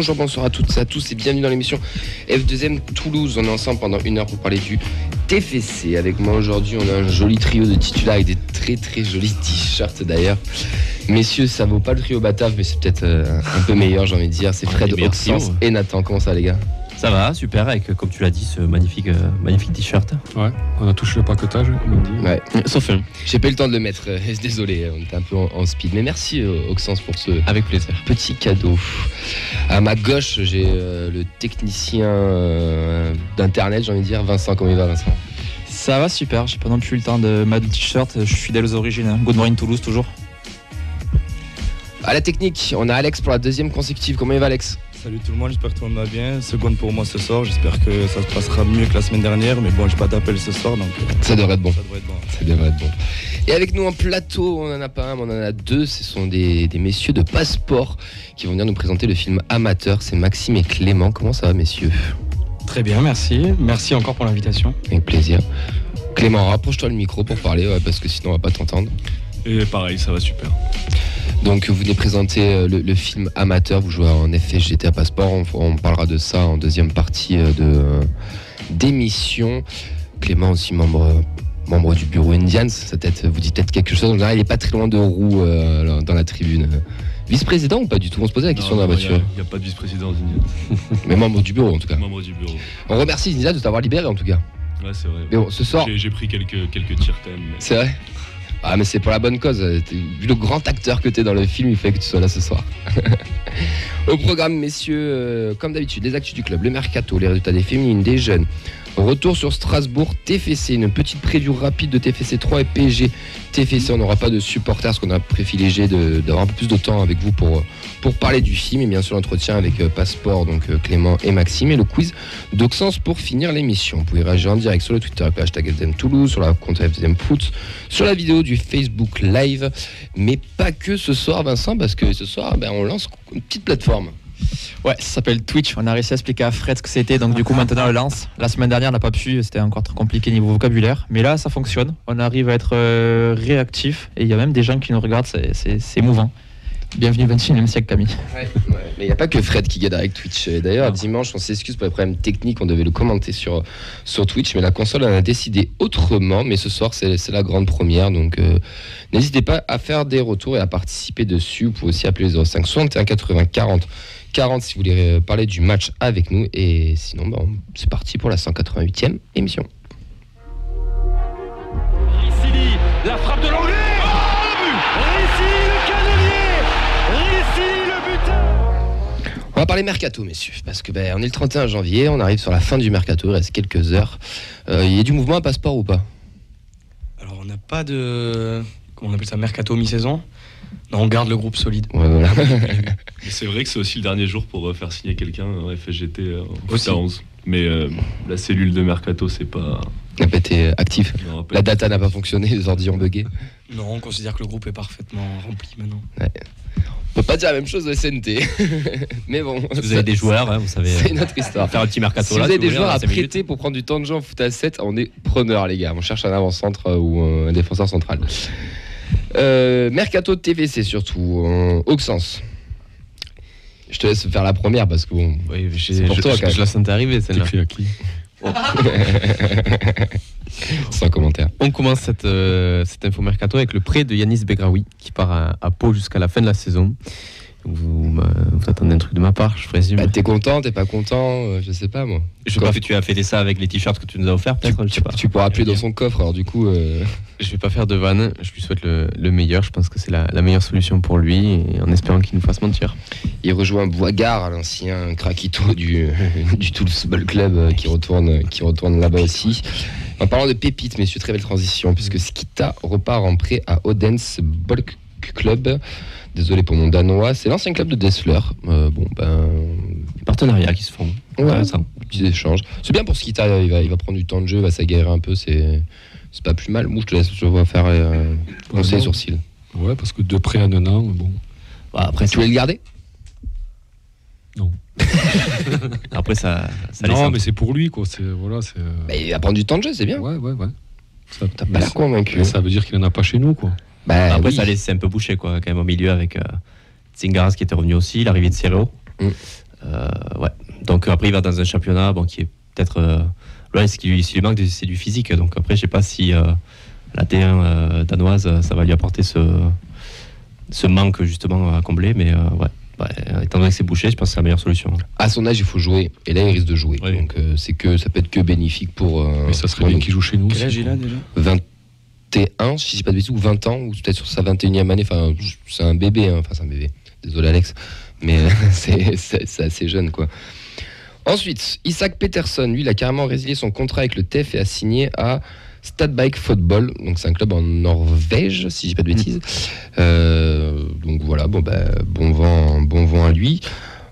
bonsoir à toutes et à tous et bienvenue dans l'émission F2M Toulouse. On est ensemble pendant 1 heure pour parler du TFC. Avec moi aujourd'hui, on a un joli trio de titulaires avec des très très jolis t-shirts d'ailleurs. Messieurs, ça vaut pas le trio Batave, mais c'est peut-être un peu meilleur, j'ai envie de dire. C'est Fred, Oxens et Nathan. Comment ça, les gars ? Ça va, super, avec, comme tu l'as dit, ce magnifique t-shirt. Ouais, on a touché le paquetage, comme on dit. Ouais. Sauf un. J'ai pas eu le temps de le mettre, désolé, on était un peu en speed. Mais merci Oxens pour ce Avec plaisir. petit cadeau. À ma gauche, j'ai le technicien d'internet, j'ai envie de dire, Vincent. Comment il va, Vincent ? Ça va super, j'ai pas non plus eu le temps de mettre le t-shirt, je suis fidèle aux origines. Hein. Good morning Toulouse toujours. À la technique, on a Alex pour la deuxième consécutive. Comment il va, Alex ? Salut tout le monde, j'espère que tout le monde va bien. Seconde pour moi ce soir, j'espère que ça se passera mieux que la semaine dernière. Mais bon, j'ai pas d'appel ce soir, donc ça devrait être bon. Ça devrait être bon. Ça devrait être bon. Et avec nous en plateau, on en a pas un, mais on en a deux. Ce sont des messieurs de Passeport qui vont venir nous présenter le film Amateur. C'est Maxime et Clément. Comment ça va, messieurs ? Très bien, merci. Merci encore pour l'invitation. Avec plaisir. Clément, rapproche-toi le micro pour parler, parce que sinon on va pas t'entendre. Et pareil, ça va super. Donc vous venez présenter le film Amateur, vous jouez en FSGT à Passeport, on parlera de ça en deuxième partie d'émission. Clément aussi membre du bureau Indians, ça vous dit peut-être quelque chose, il n'est pas très loin de Roux dans la tribune. Vice-président ou pas du tout ? On se posait la question dans la voiture. Il n'y a pas de vice-président aux Indians. Mais membre du bureau en tout cas. Membre du bureau. On remercie Indians de t'avoir libéré en tout cas. Ouais, c'est vrai. Mais bon, ce soir... J'ai pris quelques tire-thèmes. Mais... C'est vrai ? Ah mais c'est pour la bonne cause, vu le grand acteur que t'es dans le film, il fallait que tu sois là ce soir. Au programme, messieurs, comme d'habitude, les actus du club, le mercato, les résultats des féminines, des jeunes. Retour sur Strasbourg, TFC, une petite preview rapide de TFC 3 et PSG. TFC, on n'aura pas de supporters, parce qu'on a privilégié d'avoir un peu plus de temps avec vous pour parler du film, et bien sûr l'entretien avec Passeport, donc Clément et Maxime, et le quiz d'Oxens pour finir l'émission. Vous pouvez réagir en direct sur le Twitter avec le hashtag FDM Toulouse, sur la compte FDM Foot, sur la vidéo du Facebook Live, mais pas que ce soir, Vincent, parce que ce soir, on lance une petite plateforme. Ouais, ça s'appelle Twitch, on a réussi à expliquer à Fred ce que c'était, donc du coup maintenant on le lance. La semaine dernière on n'a pas pu, c'était encore trop compliqué niveau vocabulaire, mais là ça fonctionne, on arrive à être réactif, et il y a même des gens qui nous regardent, c'est émouvant. Bienvenue au 21e siècle, Camille. Ouais. Mais il n'y a pas que Fred qui gagne avec Twitch. Et d'ailleurs, dimanche, on s'excuse pour les problèmes techniques. On devait le commenter sur Twitch, mais la console en a décidé autrement. Mais ce soir, c'est la grande première. Donc, n'hésitez pas à faire des retours et à participer dessus. Vous pouvez aussi appeler le 05 61 80 40 si vous voulez parler du match avec nous. Et sinon, c'est parti pour la 188e émission. Ricili, la frappe de l'anglais. On va parler mercato, messieurs, parce que on est le 31 janvier, on arrive sur la fin du mercato, il reste quelques heures. Il y a du mouvement à Passeport ou pas ? Alors on n'a pas de... Comment on appelle ça ? Mercato mi-saison ? Non, on garde le groupe solide. Ouais, voilà. Mais c'est vrai que c'est aussi le dernier jour pour faire signer quelqu'un en FSGT au 11. Mais la cellule de mercato, c'est pas... n'a pas été actif. Non, La data n'a pas fonctionné, les ordi ont bugué. Non, on considère que le groupe est parfaitement rempli maintenant. Ouais. On peut pas dire la même chose de SNT. Mais bon. Vous avez des joueurs, vous savez. C'est notre histoire. Faire un petit mercato si là. vous avez des joueurs à 5 minutes. prêter pour prendre du temps de jeu en foot à 7, on est preneurs, les gars. On cherche un avant-centre ou un défenseur central. Mercato de TFC surtout. Auxence. Je te laisse faire la première parce que bon. Oui, c'est pour toi, quand même. je la sentais arriver celle-là. T'écris à qui ? Sans commentaire. On commence cette info mercato avec le prêt de Yanis Begraoui qui part à Pau jusqu'à la fin de la saison. Vous attendez un truc de ma part, je présume. T'es content, t'es pas content, je sais pas moi. Je crois que tu as fêté ça avec les t-shirts que tu nous as offerts, peut-être. Tu pourras appuyer dans son coffre, alors du coup. Je vais pas faire de vanne, je lui souhaite le meilleur. Je pense que c'est la meilleure solution pour lui, et en espérant qu'il nous fasse mentir. Il rejoint Boisgard, l'ancien craquito du Toulouse Football Club, qui retourne là-bas aussi. En parlant de pépites, messieurs, très belle transition, puisque Skita repart en prêt à Odense Bolk Club. Désolé pour mon danois, c'est l'ancien club de Dessler. Partenariats qui se font. Ouais, petits échanges. C'est bien pour Skita, il va prendre du temps de jeu, il va s'aguerrir un peu, c'est pas plus mal. Moi, je te laisse, je vois faire conseil sourcil. Ouais, parce que de près à 9 ans, bon. Après, tu voulais le garder ? Non. Après, ça non, mais c'est pour lui, quoi. Mais il va prendre du temps de jeu, c'est bien. Ouais. T'as pas l'air convaincu. Ça veut dire qu'il en a pas chez nous, quoi. Après, oui. ça laissait un peu bouché, quoi, quand même, au milieu, avec Tsingaras qui était revenu aussi, l'arrivée de Cielo. Ouais. Donc après, il va dans un championnat qui est peut-être. Là, ce qui lui manque, c'est du physique. Donc après, je sais pas si la T1 danoise, ça va lui apporter ce manque justement à combler. Mais étant donné que c'est bouché, je pense que c'est la meilleure solution. À son âge, il faut jouer. Et là, il risque de jouer. Oui. Donc ça peut être que bénéfique pour. Mais ça serait bien qu'il joue chez nous. Quel âge il a déjà 21, si je dis pas de bêtises, ou 20 ans, ou peut-être sur sa 21e année. Enfin, c'est un bébé. Enfin, c'est un bébé. Désolé, Alex. Mais c'est assez jeune, quoi. Ensuite, Isaac Peterson, lui, il a carrément résilié son contrat avec le TEF et a signé à Stad Bike Football. Donc, c'est un club en Norvège, si je dis pas de bêtises. Donc, voilà, bon vent à lui.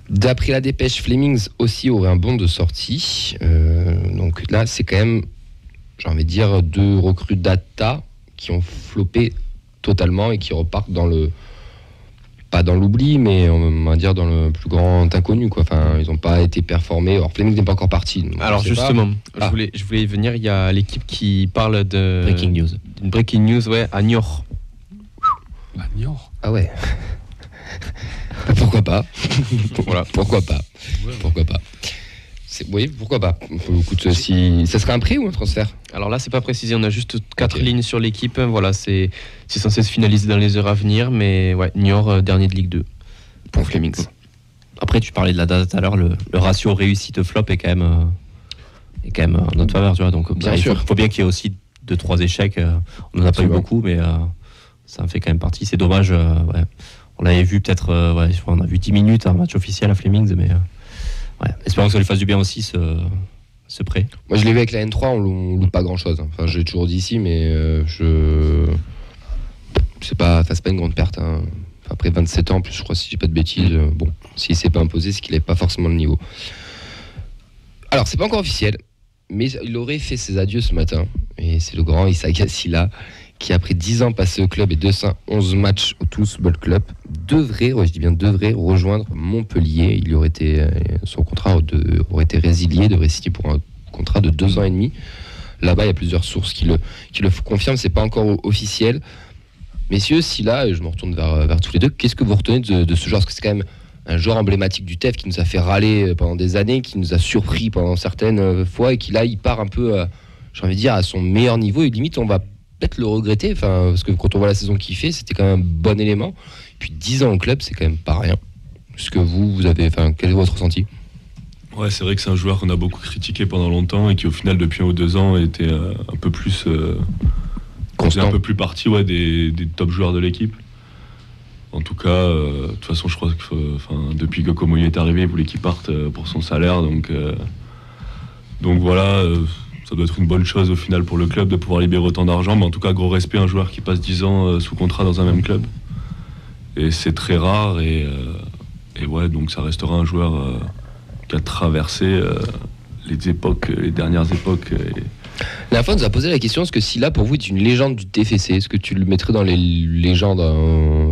D'après la dépêche, Flemings aussi aurait un bon de sortie. Donc là, c'est quand même, j'ai envie de dire, 2 recrues data qui ont floppé totalement et qui repartent pas dans l'oubli, mais on va dire dans le plus grand inconnu, quoi. Enfin, ils n'ont pas été performés. Alors, Flemings n'est pas encore parti. Alors justement, je voulais y venir. Il y a l'équipe qui parle de Breaking news. Une breaking news, à Niort. À Niort. Ah ouais. Pourquoi pas. Voilà, pourquoi pas. Pourquoi pas. Oui, pourquoi pas. Écoute, si ça serait un prêt ou un transfert? Alors là, c'est pas précisé. On a juste 4 lignes sur l'équipe. Voilà, c'est censé se finaliser dans les heures à venir, mais Niort, dernier de Ligue 2 pour Flemings. Après, tu parlais de la data tout à l'heure. Le ratio réussite-flop est quand même en notre faveur, tu vois. Donc, bien sûr. Il faut bien qu'il y ait aussi 2-3 échecs. On n'en a pas eu beaucoup, mais ça en fait quand même partie. C'est dommage. On l'avait vu peut-être. On a vu 10 minutes un match officiel à Flemings, mais. Espérons que ça lui fasse du bien aussi ce prêt. Moi je l'ai vu avec la N3, on loupe pas grand chose. Enfin, je l'ai toujours dit ici, mais c'est pas une grande perte. Enfin, après 27 ans, en plus je crois, si j'ai pas de bêtises, s'il s'est pas imposé, c'est qu'il n'avait pas forcément le niveau. Alors c'est pas encore officiel, mais il aurait fait ses adieux ce matin. Et c'est le grand Issa Gassila qui, après 10 ans passés au club et 211 matchs au Toulouse Football Club, devrait rejoindre Montpellier. Son contrat aurait été résilié, devrait signer pour un contrat de 2 ans et demi. Là-bas, il y a plusieurs sources qui le confirment, c'est pas encore officiel. Messieurs, si là, je me retourne vers tous les deux, qu'est-ce que vous retenez de ce joueur? Parce que c'est quand même un joueur emblématique du TEF qui nous a fait râler pendant des années, qui nous a surpris pendant certaines fois et qui là, il part un peu, j'ai envie de dire, à son meilleur niveau et limite, on va peut-être le regretter, parce que quand on voit la saison qu'il fait, c'était quand même un bon élément. Puis 10 ans au club, c'est quand même pas rien. Est-ce que vous avez, quel est votre ressenti? Ouais, c'est vrai que c'est un joueur qu'on a beaucoup critiqué pendant longtemps et qui au final depuis 1 ou 2 ans était un peu plus constant, un peu plus partie des top joueurs de l'équipe. En tout cas, de toute façon, je crois que depuis que Comoy est arrivé, il voulait qu'il parte pour son salaire, donc voilà. Ça doit être une bonne chose au final pour le club de pouvoir libérer autant d'argent, mais en tout cas, gros respect à un joueur qui passe 10 ans sous contrat dans un même club. Et c'est très rare, et donc ça restera un joueur qui a traversé les dernières époques. La dernière fois, on nous a posé la question, est-ce que Silla, pour vous, est une légende du TFC? Est-ce que tu le mettrais dans les légendes,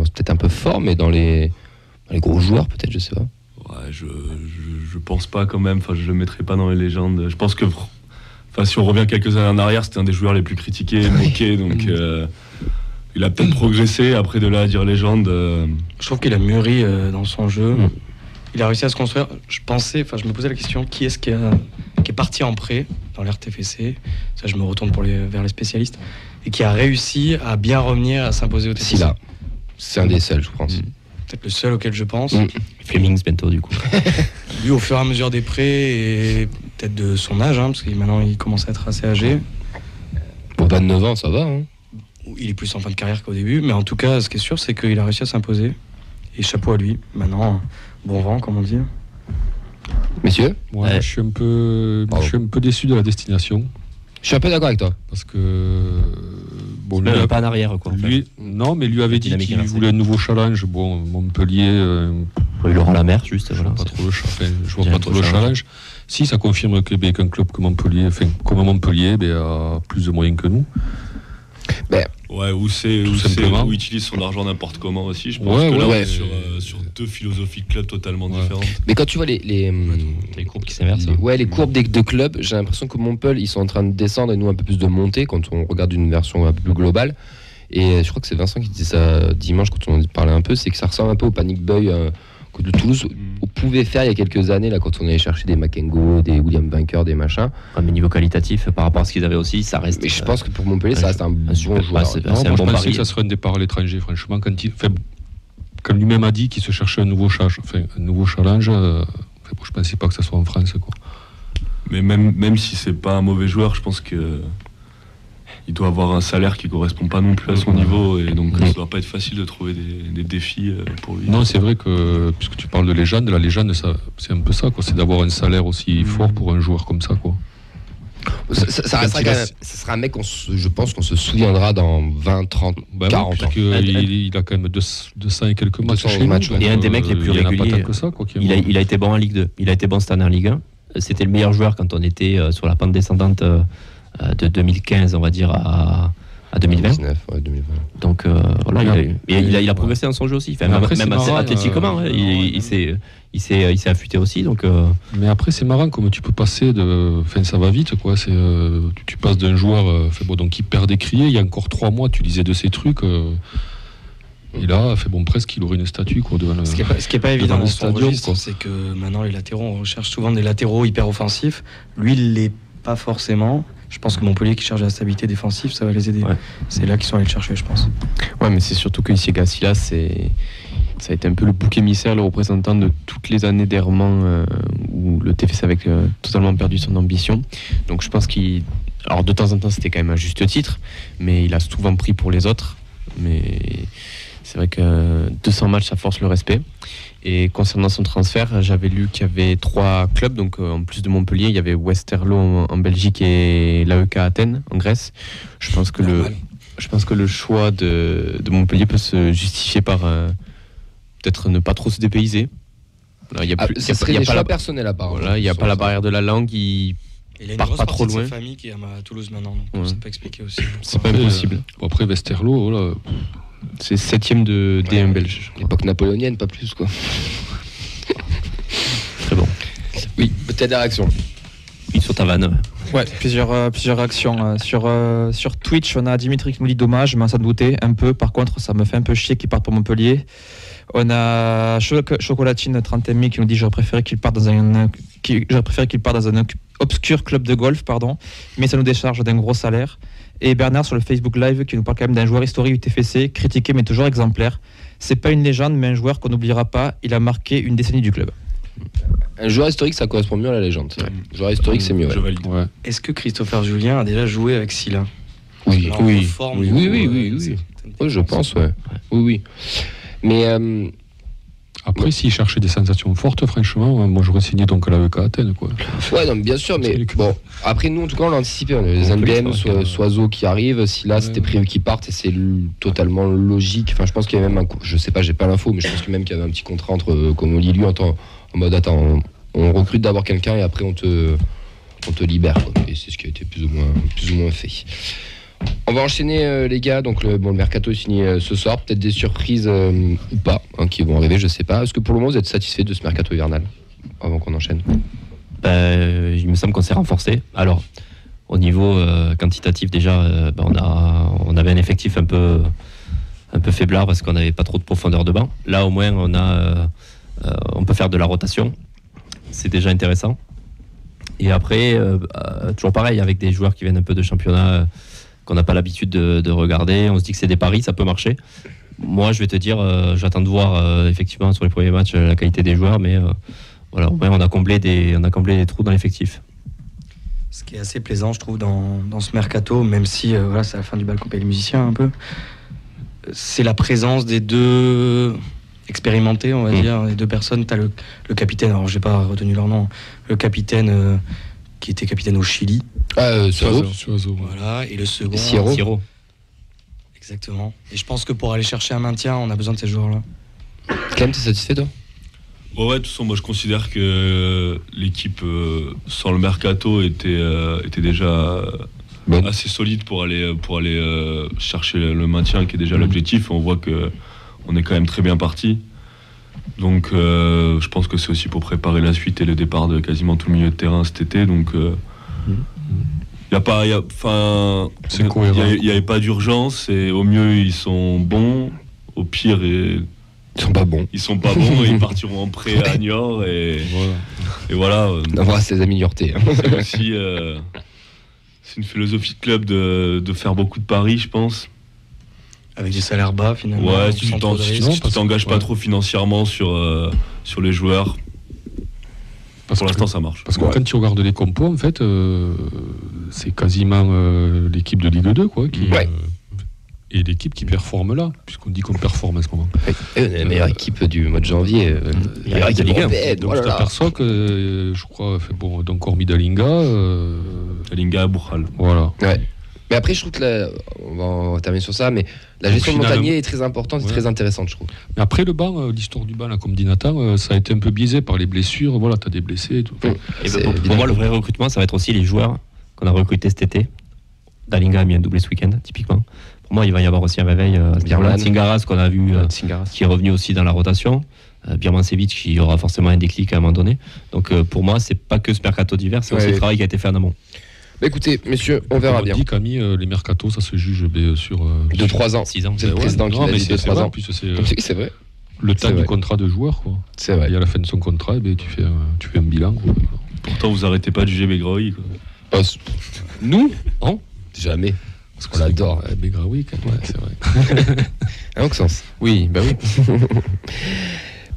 c'est peut-être un peu fort, mais dans les gros joueurs, peut-être, je sais pas. Ouais, je pense pas quand même, je le mettrais pas dans les légendes. Je pense que... si on revient quelques années en arrière, c'était un des joueurs les plus critiqués, moqués, donc il a peut-être progressé. Après, de là à dire légende... Je trouve qu'il a mûri dans son jeu. Il a réussi à se construire. Je me posais la question, qui est-ce qui est parti en prêt dans l'RTFC? Ça, je me retourne vers les spécialistes. Et qui a réussi à bien revenir, à s'imposer au TFC. Silla, c'est un des seuls, je pense. Peut-être le seul auquel je pense. Flemings bientôt, du coup. Lui, au fur et à mesure des prêts et peut-être de son âge, parce que maintenant il commence à être assez âgé. Pour 29 ans, ça va. Il est plus en fin de carrière qu'au début, mais en tout cas, ce qui est sûr, c'est qu'il a réussi à s'imposer. Et chapeau à lui. Maintenant, bon vent, comme on dit. Messieurs, je suis un peu déçu de la destination. Je suis un peu d'accord avec toi. Parce que... lui, pas en arrière, quoi. Non, mais lui avait dit qu'il voulait un nouveau challenge. Montpellier... il aura la mer, juste. Je vois pas trop le challenge. Si, ça confirme qu'un club comme Montpellier, a plus de moyens que nous. Où utilise son argent n'importe comment aussi. Je pense que là, on est sur 2 philosophies de clubs totalement différentes. Mais quand tu vois les courbes qui s'inversent. Les courbes des deux clubs, j'ai l'impression que Montpellier, ils sont en train de descendre et nous un peu plus de monter quand on regarde une version un peu plus globale. Et je crois que c'est Vincent qui disait ça dimanche quand on en parlait un peu, c'est que ça ressemble un peu au Panic Boy que le Toulouse pouvait faire il y a quelques années, là, quand on allait chercher des Makengo, des William Bunker, des machins. Mais niveau qualitatif, par rapport à ce qu'ils avaient aussi, ça reste. Mais je pense que pour Montpellier, ça reste un bon joueur. Moi, je pensais que ça serait un départ à l'étranger, franchement, quand lui-même a dit qu'il se cherchait un nouveau challenge, je pensais pas que ça soit en France, quoi. Mais même si c'est pas un mauvais joueur, je pense que il doit avoir un salaire qui correspond pas non plus à son niveau, et donc ça doit pas être facile de trouver des défis pour lui. Non, c'est vrai que puisque tu parles de légende, la légende, c'est un peu ça, quoi. C'est d'avoir un salaire aussi fort pour un joueur comme ça, quoi. Ça restera quand même, ce sera un mec, je pense qu'on se souviendra dans 20, 30, 40 ans. Il a quand même 200 et quelques matchs chez nous. Et un des mecs les plus réguliers. Il a été bon en Ligue 2. Il a été bon cette année en Ligue 1. C'était le meilleur joueur quand on était sur la pente descendante de 2015, on va dire, à 2020. 2020. Donc voilà, il a progressé dans son jeu aussi. Enfin, même assez athlétiquement, il s'est affûté aussi. Donc, Mais après, c'est marrant comme tu peux passer de. Enfin, ça va vite, quoi. Tu passes d'un joueur donc hyper décrié. Il y a encore 3 mois, tu lisais de ces trucs. Et là, presque, il aurait une statue, quoi, devant le. Ce qui est pas évident dans son registre, c'est que maintenant les latéraux, on recherche souvent des latéraux hyper offensifs. Lui, il l'est pas forcément. Je pense que Montpellier qui cherche la stabilité défensive, ça va les aider. Ouais. C'est là qu'ils sont allés le chercher, je pense. Ouais, mais c'est surtout que ici, Gassila, ça a été un peu le bouc émissaire, le représentant de toutes les années d'errement où le TFC avait totalement perdu son ambition. Donc je pense alors de temps en temps, c'était quand même à juste titre, mais il a souvent pris pour les autres. Mais c'est vrai que 200 matchs, ça force le respect. Et concernant son transfert, j'avais lu qu'il y avait 3 clubs, donc en plus de Montpellier, il y avait Westerlo en Belgique et l'AEK Athènes en Grèce. Je pense que le choix de Montpellier peut se justifier par peut-être ne pas trop se dépayser. Il n'y a pas la personnelle à part. Voilà, il n'y a pas la barrière de la langue, il part pas trop loin. Il a une grosse partie de sa famille qui est à Toulouse maintenant, donc ça peut expliquer aussi. C'est pas impossible. Après Westerlo, voilà. C'est 7ème de D1 belge. Époque napoléonienne, pas plus, quoi. Très bon. Oui, peut-être des réactions. Oui, sur ta vanne. Ouais, plusieurs réactions. Sur Twitch, on a Dimitri qui nous dit dommage, mais ça te doutait un peu. Par contre, ça me fait un peu chier qu'il parte pour Montpellier. On a Chocolatine 30 qui nous dit j'aurais préféré qu'il parte dans un obscur club de golf, mais ça nous décharge d'un gros salaire. Et Bernard sur le Facebook Live qui nous parle quand même d'un joueur historique du TFC, critiqué mais toujours exemplaire. C'est pas une légende, mais un joueur qu'on n'oubliera pas. Il a marqué une décennie du club. Un joueur historique, ça correspond mieux à la légende. Ouais. Un joueur historique, c'est mieux. Je valide. Ouais. Est-ce que Christopher Julien a déjà joué avec Silla ? Oui, je pense, ouais. Oui. Mais après, s'il cherchait des sensations fortes, franchement, moi j'aurais signé donc à l'AEK Athènes, quoi. Ouais, non, bien sûr, mais bon, après nous, en tout cas, on l'a anticipé. On a les NBM, Soiseau qui arrive. Si là, c'était prévu qu'ils partent, et c'est totalement logique. Enfin, je pense qu'il y a même je sais pas, j'ai pas l'info, mais je pense que même qu'il y avait un petit contrat entre, comme on lit lui, en mode attends, on recrute d'abord quelqu'un et après on te libère, quoi. Et c'est ce qui a été plus ou moins fait. On va enchaîner les gars, donc le mercato est signé ce soir, peut-être des surprises ou pas qui vont arriver, je sais pas. Est-ce que pour le moment vous êtes satisfait de ce mercato hivernal avant qu'on enchaîne ? Il me semble qu'on s'est renforcé. Alors au niveau quantitatif déjà, on avait un effectif un peu faiblard parce qu'on n'avait pas trop de profondeur de banc. Là au moins on peut faire de la rotation, c'est déjà intéressant. Et après toujours pareil avec des joueurs qui viennent un peu de championnat qu'on n'a pas l'habitude de regarder, on se dit que c'est des paris, ça peut marcher. Moi je vais te dire, j'attends de voir effectivement sur les premiers matchs la qualité des joueurs, mais voilà, au moins on a comblé des trous dans l'effectif. Ce qui est assez plaisant je trouve dans ce mercato, même si c'est la fin du bal qu'on paye les musiciens un peu, c'est la présence des deux expérimentés, on va dire, les deux personnes. T'as le capitaine, alors j'ai pas retenu leur nom, le capitaine qui était capitaine au Chili. Suazo. Voilà, et le second. Siro. Exactement. Et je pense que pour aller chercher un maintien, on a besoin de ces joueurs-là. Clem, t'es satisfait toi ? Ouais, de toute façon, moi je considère que l'équipe sans le mercato était déjà assez solide pour aller chercher le maintien, qui est déjà l'objectif. On voit que on est quand même très bien parti. Donc je pense que c'est aussi pour préparer la suite et le départ de quasiment tout le milieu de terrain cet été. Donc il n'y avait pas d'urgence, et au mieux ils sont bons, au pire Ils sont pas bons. Ils sont pas bons et ils partiront en prêt à Niort et voilà. On embrasse ses amis niortais. C'est aussi c'est une philosophie de club de faire beaucoup de paris, je pense. Avec des salaires bas finalement. Ouais, si tu t'engages pas trop financièrement sur les joueurs. Pour l'instant, ça marche. Parce que quand tu regardes les compos, en fait, c'est quasiment l'équipe de Ligue 2, quoi, et l'équipe qui performe là, puisqu'on dit qu'on performe à ce moment. La meilleure équipe du mois de janvier. Meilleure équipe de Ligue 1. Donc tu t'aperçois que, je crois, donc hormis Dalinga... Dalinga, Bouchal. Voilà. Ouais. Mais après, je trouve que on va terminer sur ça, mais la gestion de Montagnier est très importante et très intéressante, je trouve. Mais après le banc, l'histoire du banc, là, comme dit Nathan, ça a été un peu biaisé par les blessures. Voilà, t'as des blessés et tout. Et pour moi, le vrai recrutement, ça va être aussi les joueurs qu'on a recrutés cet été. Dalinga a mis un doublé ce week-end, typiquement. Pour moi, il va y avoir aussi un réveil. Tsingaras, qu'on a vu, qui est revenu aussi dans la rotation. Birmancevic, qui aura forcément un déclic à un moment donné. Donc pour moi, c'est pas que ce mercato d'hiver, c'est aussi le travail qui a été fait en amont. Bah écoutez, messieurs, on verra bien. On dit Camille, les mercatos, ça se juge sur... de 3 ans. 6 ans. C'est le président qui l'a dit de 3 ans. Plus c'est vrai. Le temps du contrat de joueur, quoi. C'est vrai. Et à la fin de son contrat, tu fais un bilan. Quoi. Pourtant, vous arrêtez pas de juger Begraoui. Nous non. Jamais. Parce qu'on l'adore. Begraoui, quand même. Ouais, c'est vrai. À Auxence. Oui, bah oui.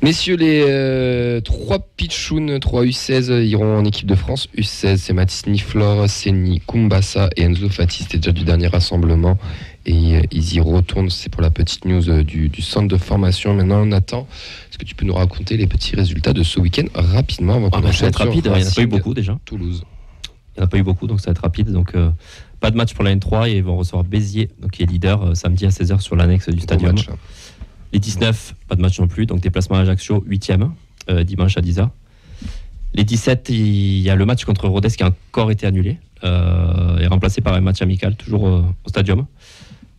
Messieurs, les 3 Pichounes, 3 U16 iront en équipe de France. U16, c'est Mathis Niflor, Seni Kumbassa et Enzo Fati. C'était déjà du dernier rassemblement. Et ils y retournent. C'est pour la petite news du centre de formation. Maintenant, Nathan, est-ce que tu peux nous raconter les petits résultats de ce week-end rapidement avant qu'on enchaîne? Ça va être rapide, il n'y en a pas eu beaucoup déjà. Toulouse. Il n'y en a pas eu beaucoup, donc ça va être rapide. Donc, pas de match pour la N3 et ils vont recevoir Béziers, donc qui est leader, samedi à 16h sur l'annexe du stadium. Match, les 19, pas de match non plus, donc déplacement à Ajaccio, 8e, dimanche à 10h. Les 17, il y a le match contre Rodez qui a encore été annulé et remplacé par un match amical, toujours au stadium.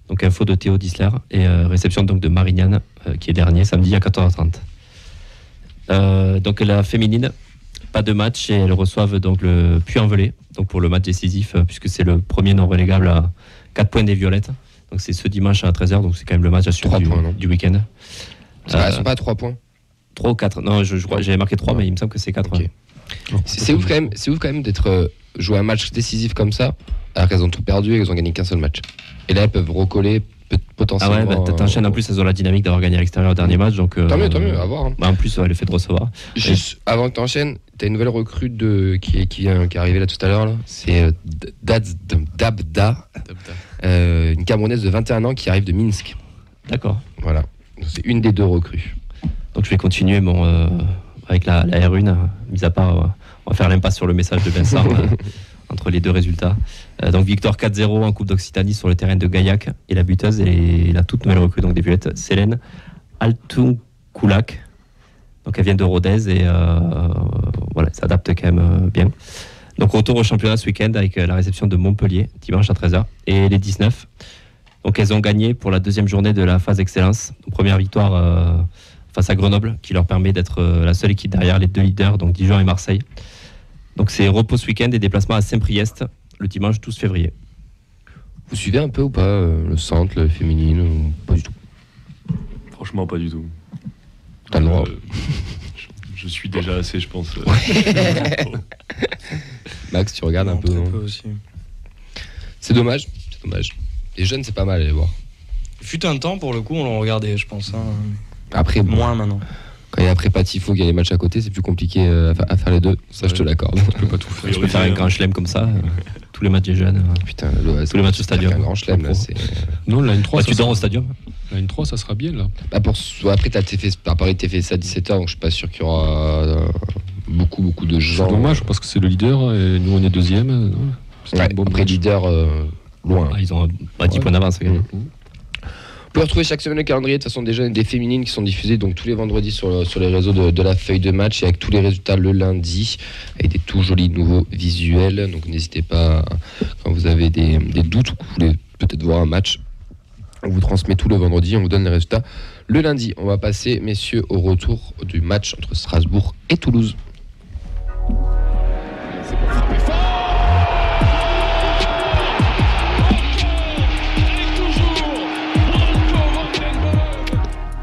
Donc info de Théo Disler et réception donc de Marignane qui est dernier, samedi à 14h30. Donc la féminine, pas de match et elles reçoivent donc le Puy-en-Velay, donc pour le match décisif, puisque c'est le premier non relégable à 4 points des Violettes. Donc c'est ce dimanche à 13h, donc c'est quand même le match à suivre du week-end. Elles sont pas à 3 points 3 ou 4, non, je crois, j'avais marqué 3, mais il me semble que c'est 4. Okay. C'est ouf quand même d'être jouer un match décisif comme ça, alors qu'elles ont tout perdu et qu'elles ont gagné qu'un seul match. Et là, elles peuvent recoller potentiellement. Ah ouais, t'enchaînes en plus, elles ont la dynamique d'avoir gagné à l'extérieur au dernier match. Donc, tant mieux, à voir. Hein. En plus, le fait de recevoir. Juste avant que t'enchaînes, t'as une nouvelle recrue qui est arrivée là tout à l'heure. Là. C'est Dabda, une Camerounaise de 21 ans qui arrive de Minsk. D'accord. Voilà, c'est une des 2 recrues. Donc je vais continuer avec la R1, mis à part, on va faire l'impasse sur le message de Vincent. Entre les 2 résultats. Donc victoire 4-0 en Coupe d'Occitanie sur le terrain de Gaillac et la buteuse et la toute nouvelle recrue donc des Violettes, Célène Altunkoulak. Donc elle vient de Rodez et voilà, elle s'adapte quand même bien. Donc retour au championnat ce week-end avec la réception de Montpellier dimanche à 13h et les 19. Donc elles ont gagné pour la 2e journée de la phase excellence. Première victoire face à Grenoble qui leur permet d'être la seule équipe derrière les 2 leaders, donc Dijon et Marseille. Donc c'est repos ce week-end et déplacement à Saint-Priest le dimanche 12 février. Vous suivez un peu ou pas le centre, le féminine ou pas du tout? Franchement, pas du tout. T'as le droit. Je suis déjà assez, je pense. Max, tu regardes un peu, non? Aussi. C'est dommage. Les jeunes, c'est pas mal à les voir. Fut un temps, pour le coup, on le regardait, je pense. Hein. Après, moins maintenant. Quand il y a après Patifo qu'il y a les matchs à côté, c'est plus compliqué à faire les 2. Ça, je te l'accorde. Tu peux pas tout faire. Je peux faire un grand chelem comme ça. Tous les matchs des jeunes. Putain, tous les matchs au stadium. Un grand chelem, là, c'est... Non, la N3, tu dors au stadium. La N3, ça sera bien, là. Bah après, à Paris, t'es fait ça à 17h, donc je suis pas sûr qu'il y aura beaucoup de gens. C'est dommage, parce que c'est le leader, et nous, on est 2e. Ouais, bon après, leader, loin. Ils ont 10 points d'avance. Vous pouvez retrouver chaque semaine le calendrier de toute façon des jeunes et des féminines qui sont diffusés donc tous les vendredis sur les réseaux de la feuille de match et avec tous les résultats le lundi avec des tout jolis nouveaux visuels. Donc n'hésitez pas quand vous avez des doutes ou que vous voulez peut-être voir un match. On vous transmet tout le vendredi, on vous donne les résultats le lundi. On va passer, messieurs, au retour du match entre Strasbourg et Toulouse.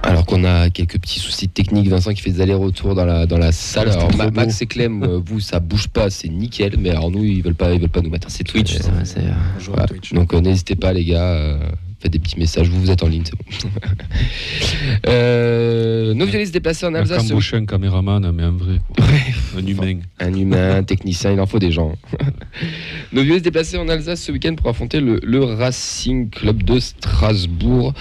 Alors qu'on on a quelques petits soucis techniques. Vincent qui fait des allers-retours dans la salle. Ouais, Alors, trop Max et Clem, vous, ça bouge pas, c'est nickel. Mais alors nous, ils veulent pas nous mettre. C'est Twitch. Bonjour à Twitch. Donc n'hésitez pas, les gars. Faites des petits messages. Vous êtes en ligne, c'est bon. Nos violets se déplacer en Alsace. Embaucher un caméraman, mais un vrai. Un humain. Un humain, un technicien, il en faut des gens. Nos violets se déplacer en Alsace ce week-end pour affronter le Racing Club de Strasbourg.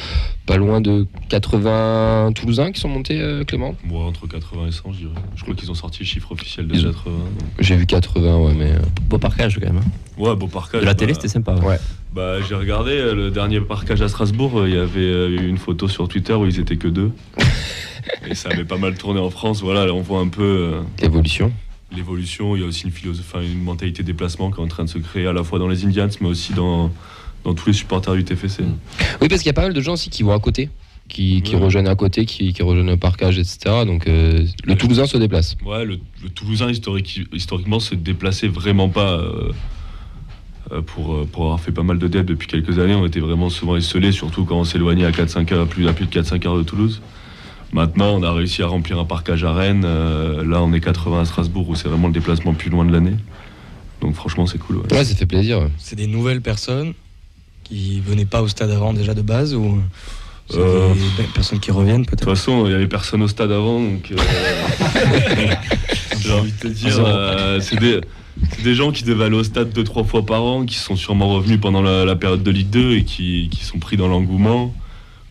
Pas loin de 80 Toulousains qui sont montés, Clément. Moi, entre 80 et 100, je dirais. Je crois qu'ils ont sorti le chiffre officiel de 80. J'ai vu 80, ouais, mais. Beau parcage quand même. Hein. Ouais, beau parcage. De la télé, c'était sympa. Ouais. Bah, j'ai regardé le dernier parcage à Strasbourg. Il y avait une photo sur Twitter où ils étaient que 2. Et ça avait pas mal tourné en France. Voilà, là, on voit un peu L'évolution. l'évolution. Il y a aussi une mentalité déplacement qui est en train de se créer à la fois dans les Indians, mais aussi dans tous les supporters du TFC. Oui, parce qu'il y a pas mal de gens aussi qui vont à côté, qui rejoignent à côté, qui rejoignent le parcage, etc. Donc le Toulousain se déplace. Ouais, le Toulousain historiquement se déplaçait vraiment pas. Pour avoir fait pas mal de dettes depuis quelques années, on était vraiment souvent esselés, surtout quand on s'éloignait à 4-5 heures, plus de 4-5 heures de Toulouse. Maintenant, on a réussi à remplir un parcage à Rennes. Là, on est 80 à Strasbourg, où c'est vraiment le déplacement le plus loin de l'année. Donc franchement, c'est cool. Ouais, ça fait plaisir. Ouais. C'est des nouvelles personnes qui venaient pas au stade avant déjà de base ou c'est des personnes qui reviennent peut-être. De toute façon, il n'y avait personne au stade avant, donc j'ai envie de te dire, c'est des gens qui devaient aller au stade 2-3 fois par an, qui sont sûrement revenus pendant la période de Ligue 2 et qui sont pris dans l'engouement,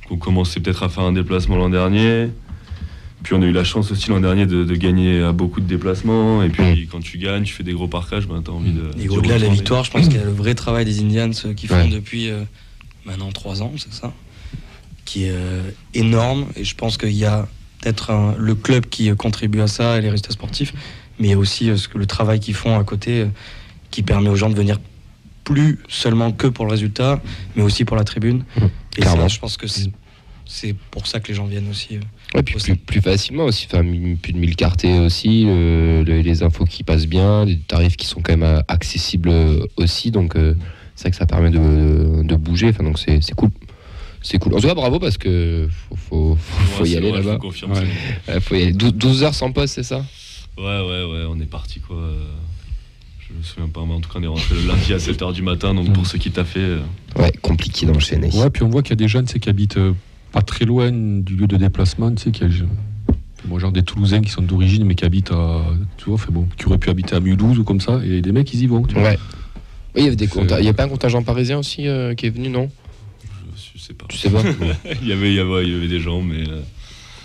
qui ont commencé peut-être à faire un déplacement l'an dernier. Puis on a eu la chance aussi l'an dernier de gagner à beaucoup de déplacements. Et puis quand tu gagnes, tu fais des gros parcages, ben, t'as envie de... Et au-delà de la victoire, je pense qu'il y a le vrai travail des Indians qui font depuis maintenant 3 ans, c'est ça, qui est énorme. Et je pense qu'il y a peut-être le club qui contribue à ça et les résultats sportifs, mais il y a aussi le travail qu'ils font à côté qui permet aux gens de venir plus seulement que pour le résultat, mais aussi pour la tribune. Et ça, je pense que c'est pour ça que les gens viennent aussi. Ouais, puis plus facilement aussi, enfin, plus de 1000 cartés aussi, les infos qui passent bien, des tarifs qui sont quand même accessibles aussi, donc c'est vrai que ça permet de bouger, enfin, donc c'est cool. C'est cool. En tout cas, bravo parce que faut y aller là-bas. Faut y aller. 12 heures sans pause, c'est ça ? Ouais, on est parti quoi. Je me souviens pas, mais en tout cas, on est rentré le lundi à 7h du matin, donc pour ceux qui t'a fait. Ouais, compliqué d'enchaîner. Ouais, puis on voit qu'il y a des jeunes qui habitent pas très loin du lieu de déplacement, tu sais, genre des Toulousains qui sont d'origine mais qui habitent qui auraient pu habiter à Mulhouse ou comme ça, et des mecs ils y vont. Tu vois. Ouais. Oui, il y a pas un contingent parisien aussi qui est venu, non ? Je sais pas. Tu sais pas. il y avait des gens, mais.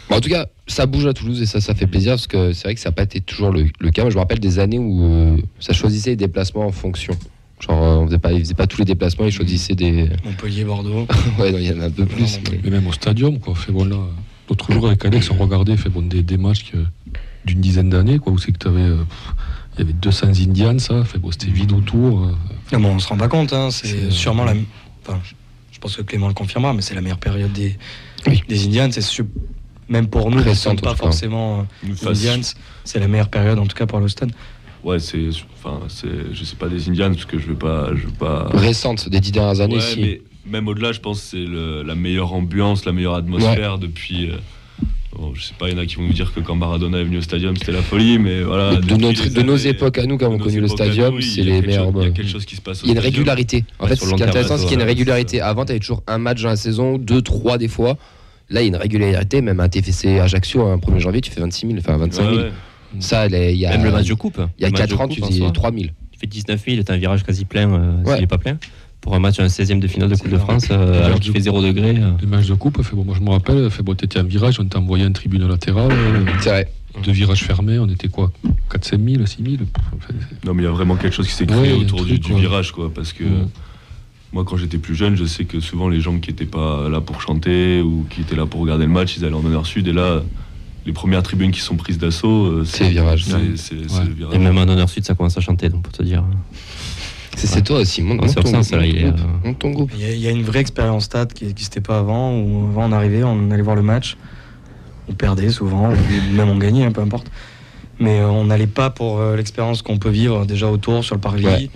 En tout cas, ça bouge à Toulouse et ça fait plaisir parce que c'est vrai que ça n'a pas été toujours le cas. Moi, je me rappelle des années où ça choisissait les déplacements en fonction. Genre, ils faisaient pas tous les déplacements, ils choisissaient des. Montpellier, Bordeaux. Ouais, il y en a un peu plus. Mais même au stadium, quoi. Là, l'autre jour avec Alex, on regardait des matchs d'une dizaine d'années, quoi, où c'est que tu avais. Il y avait 200 Indians, ça. C'était vide autour. Non, bon, on se rend pas compte, hein. C'est sûrement la. Enfin, je pense que Clément le confirmera, mais c'est la meilleure période des Indians. Même pour nous, qui ne sommes pas forcément Indians, c'est la meilleure période, en tout cas pour le stade. Ouais, je sais pas des Indians, parce que je veux pas... Récente, des 10 dernières années, si. Mais même au-delà, je pense que c'est la meilleure ambiance, la meilleure atmosphère depuis... je sais pas, il y en a qui vont nous dire que quand Maradona est venu au stadium, c'était la folie, mais voilà... De nos époques à nous, quand on a connu le stadium, c'est les meilleurs... Il y a quelque chose qui se passe au stadium. Il y a une stadium. régularité. En fait, ce qui est intéressant, c'est qu'il y a une régularité. Avant, tu avais toujours un match dans la saison, 2, 3 des fois. Là, il y a une régularité, même un TFC Ajaccio, un 1er janvier, tu fais 26 000, enfin 25 000. Ça, il y a... Même le match de coupe. Il y a 4 ans, tu faisais 3 000. Tu fais 19 000, t'as un virage quasi plein, s'il n'est pas plein. Pour un match, un 16e de finale de Coupe de France, alors qu'il fait 0 degré. Les matchs de coupe, moi je me rappelle, t'étais un virage, on t'a envoyé une tribune latérale. C'est vrai. 2 virages fermés, on était quoi 4-5 000, 6 000 Non, mais il y a vraiment quelque chose qui s'est créé autour du virage, quoi, parce que... Moi, quand j'étais plus jeune, je sais que souvent les gens qui n'étaient pas là pour chanter ou qui étaient là pour regarder le match, ils allaient en honneur sud. Et là, les premières tribunes qui sont prises d'assaut, c'est le virage. C'est le virage. Et même en honneur sud, ça commence à chanter, donc pour te dire. C'est toi aussi, monte ton groupe. Il y a une vraie expérience stade qui n'existait pas avant, où avant on arrivait, on allait voir le match, on perdait souvent, ou même on gagnait, peu importe. Mais on n'allait pas pour l'expérience qu'on peut vivre déjà autour, sur le parvis. Ouais.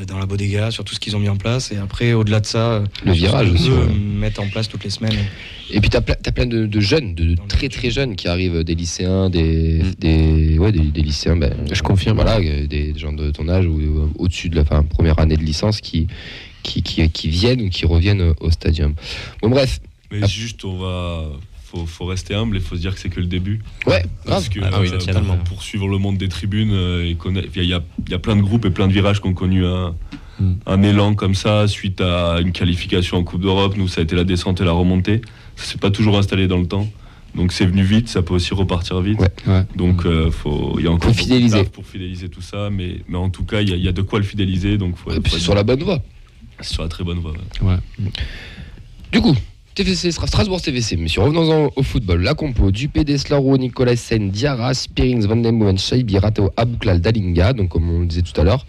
dans la bodega, sur tout ce qu'ils ont mis en place. Et après, au-delà de ça, le virage aussi, mettre en place toutes les semaines. Et puis t'as plein de jeunes, de très très jeunes qui arrivent, des lycéens, des lycéens. Je confirme. Voilà, des gens de ton âge ou au-dessus de la première année de licence qui viennent ou qui reviennent au stadium. Bon bref. Mais juste, faut rester humble et faut se dire que c'est que le début. Ouais, parce que pour suivre le monde des tribunes, il y a plein de groupes et plein de virages qui ont connu un élan comme ça suite à une qualification en Coupe d'Europe. Nous, ça a été la descente et la remontée. Ça s'est pas toujours installé dans le temps. Donc c'est venu vite, ça peut aussi repartir vite. Ouais. Donc il y a encore fidéliser pour fidéliser tout ça, mais en tout cas il y a de quoi le fidéliser. Donc faut être sur la bonne voie. C'est sur la très bonne voie. Ouais. Du coup, TFC Strasbourg TFC, monsieur, revenons-en au football. La compo: Dupé, Deslaro, Nicolaisen, Diarra, Spearings, Van den Boomen, Shaibi, Ratao, Abouklal, Dalinga. Donc comme on le disait tout à l'heure,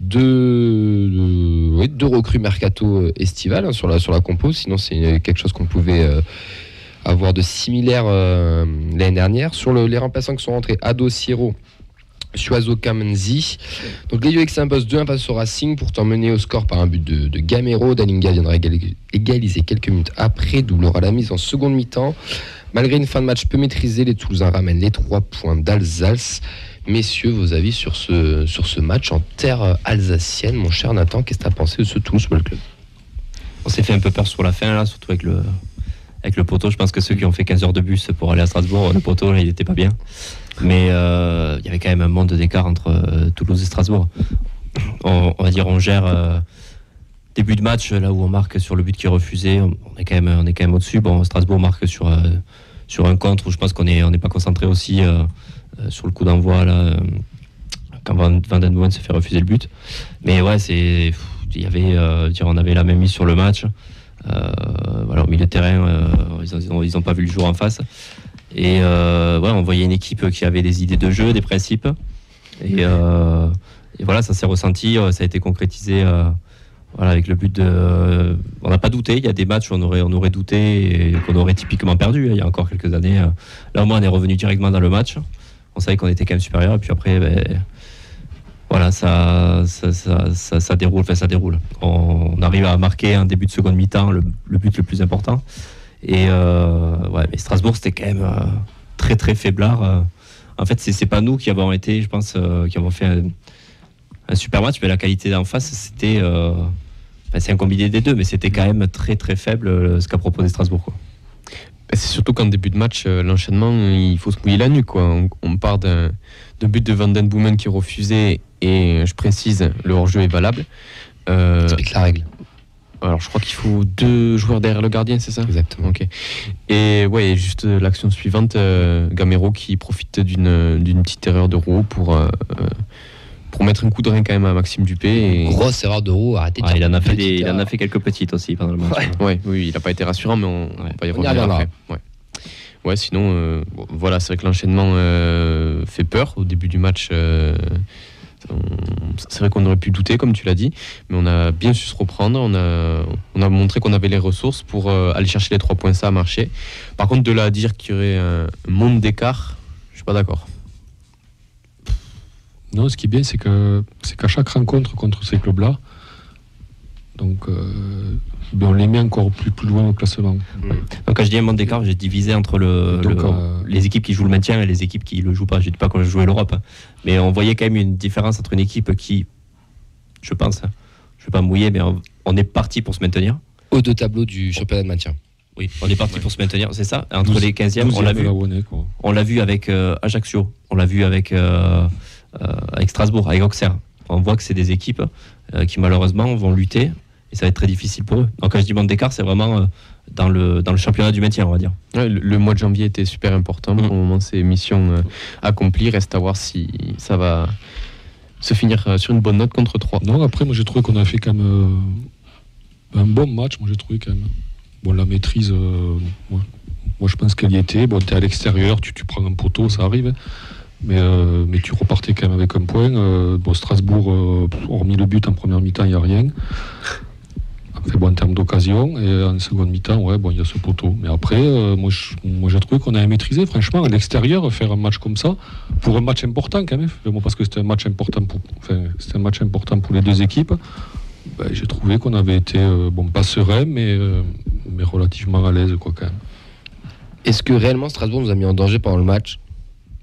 deux recrues mercato estivales sur la compo. Sinon c'est quelque chose qu'on pouvait avoir de similaire l'année dernière. Sur les remplaçants qui sont rentrés: Ado, Sierro, Suazo, Kamenzi. Donc les UX s'impose 2-1 face au Racing, pourtant mené au score par un but de Gamero. Dalinga viendra égaliser quelques minutes après, doublera la mise en seconde mi-temps. Malgré une fin de match peu maîtrisée, les Toulousains ramènent les 3 points d'Alsace. Messieurs, vos avis sur ce match en terre alsacienne? Mon cher Nathan, qu'est-ce que tu as pensé de ce Toulouse Football Club? On s'est fait un peu peur sur la fin, là, surtout avec le poteau. Je pense que ceux qui ont fait 15 heures de bus pour aller à Strasbourg, le poteau, là, il n'était pas bien. Mais il y avait quand même un monde d'écart entre Toulouse et Strasbourg. On va dire, on gère début de match, là où on marque sur le but qui est refusé, on est quand même au-dessus. Bon, Strasbourg marque sur un contre où je pense qu'on n'est pas concentré aussi sur le coup d'envoi, là, quand Van den Boomen se fait refuser le but. Mais ouais, on avait la même mise sur le match. Voilà, au milieu de terrain, ils n'ont pas vu le jour en face. Et on voyait une équipe qui avait des idées de jeu, des principes. Et voilà, ça s'est ressenti, ça a été concrétisé avec le but de... On n'a pas douté, il y a des matchs où on aurait douté et qu'on aurait typiquement perdu, il y a encore quelques années. Là, au moins, on est revenu directement dans le match. On savait qu'on était quand même supérieur. Et puis après, voilà, ça déroule. Enfin, ça déroule. On arrive à marquer un début de seconde mi-temps, le but le plus important. Et mais Strasbourg, c'était quand même très très faiblard. En fait, c'est pas nous qui avons été, je pense, qui avons fait un super match, mais la qualité en face, c'était, c'est un combiné des deux, mais c'était quand même très très faible ce qu'a proposé Strasbourg, quoi. C'est surtout qu'en début de match, l'enchaînement, il faut se mouiller la nuque, quoi. On part d'un but de Van den Boomen qui est refusé, et je précise, le hors-jeu est valable. Explique la règle. Alors je crois qu'il faut 2 joueurs derrière le gardien, c'est ça? Exactement. Ok. Et ouais, juste l'action suivante, Gamero qui profite d'une petite erreur de Roux pour mettre un coup de rein quand même à Maxime Dupé. Grosse erreur de Roux, arrêtez de il en a fait quelques petites aussi pendant le match. Oui, il n'a pas été rassurant, mais on va y revenir après. Ouais, sinon, voilà, c'est vrai que l'enchaînement fait peur au début du match. C'est vrai qu'on aurait pu douter, comme tu l'as dit, mais on a bien su se reprendre. On a montré qu'on avait les ressources pour aller chercher les 3 points, ça a marché. Par contre, de là à dire qu'il y aurait un monde d'écart, je suis pas d'accord. Non, ce qui est bien, c'est qu'à chaque rencontre contre ces clubs-là, donc on les met encore plus loin au classement. Donc quand je dis un monde d'écart, j'ai divisé entre les équipes qui jouent le maintien et les équipes qui le jouent pas. Je dis pas qu'on jouait l'Europe, hein. Mais on voyait quand même une différence entre une équipe qui, je pense, je vais pas mouiller, mais on est parti pour se maintenir. Aux 2 tableaux du championnat de maintien. Oui, on est parti pour se maintenir, c'est ça. Entre les 15e, on l'a vu avec Ajaccio, on l'a vu avec Strasbourg, avec Auxerre. On voit que c'est des équipes qui malheureusement vont lutter. Et ça va être très difficile pour eux. Donc quand je dis monde d'écart, c'est vraiment dans le championnat du maintien, on va dire. Ouais, le mois de janvier était super important. Pour le moment, c'est mission accomplie. Reste à voir si ça va se finir sur une bonne note contre 3. Non, après, moi j'ai trouvé qu'on a fait quand même un bon match. Moi j'ai trouvé quand même. Bon, la maîtrise, moi je pense qu'elle y était. Bon, t'es à l'extérieur, tu prends un poteau, ça arrive. Mais tu repartais quand même avec un point. Strasbourg, hormis le but en première mi-temps, il n'y a rien. fait bon en termes d'occasion, et en seconde mi-temps, ouais, bon, il y a ce poteau. Mais après, moi j'ai trouvé qu'on avait maîtrisé, franchement, à l'extérieur, faire un match comme ça, pour un match important quand même, parce que c'était un match important pour les deux équipes. Ben, j'ai trouvé qu'on avait été, pas serein, mais relativement à l'aise, quoi, quand même. Est-ce que réellement Strasbourg nous a mis en danger pendant le match ?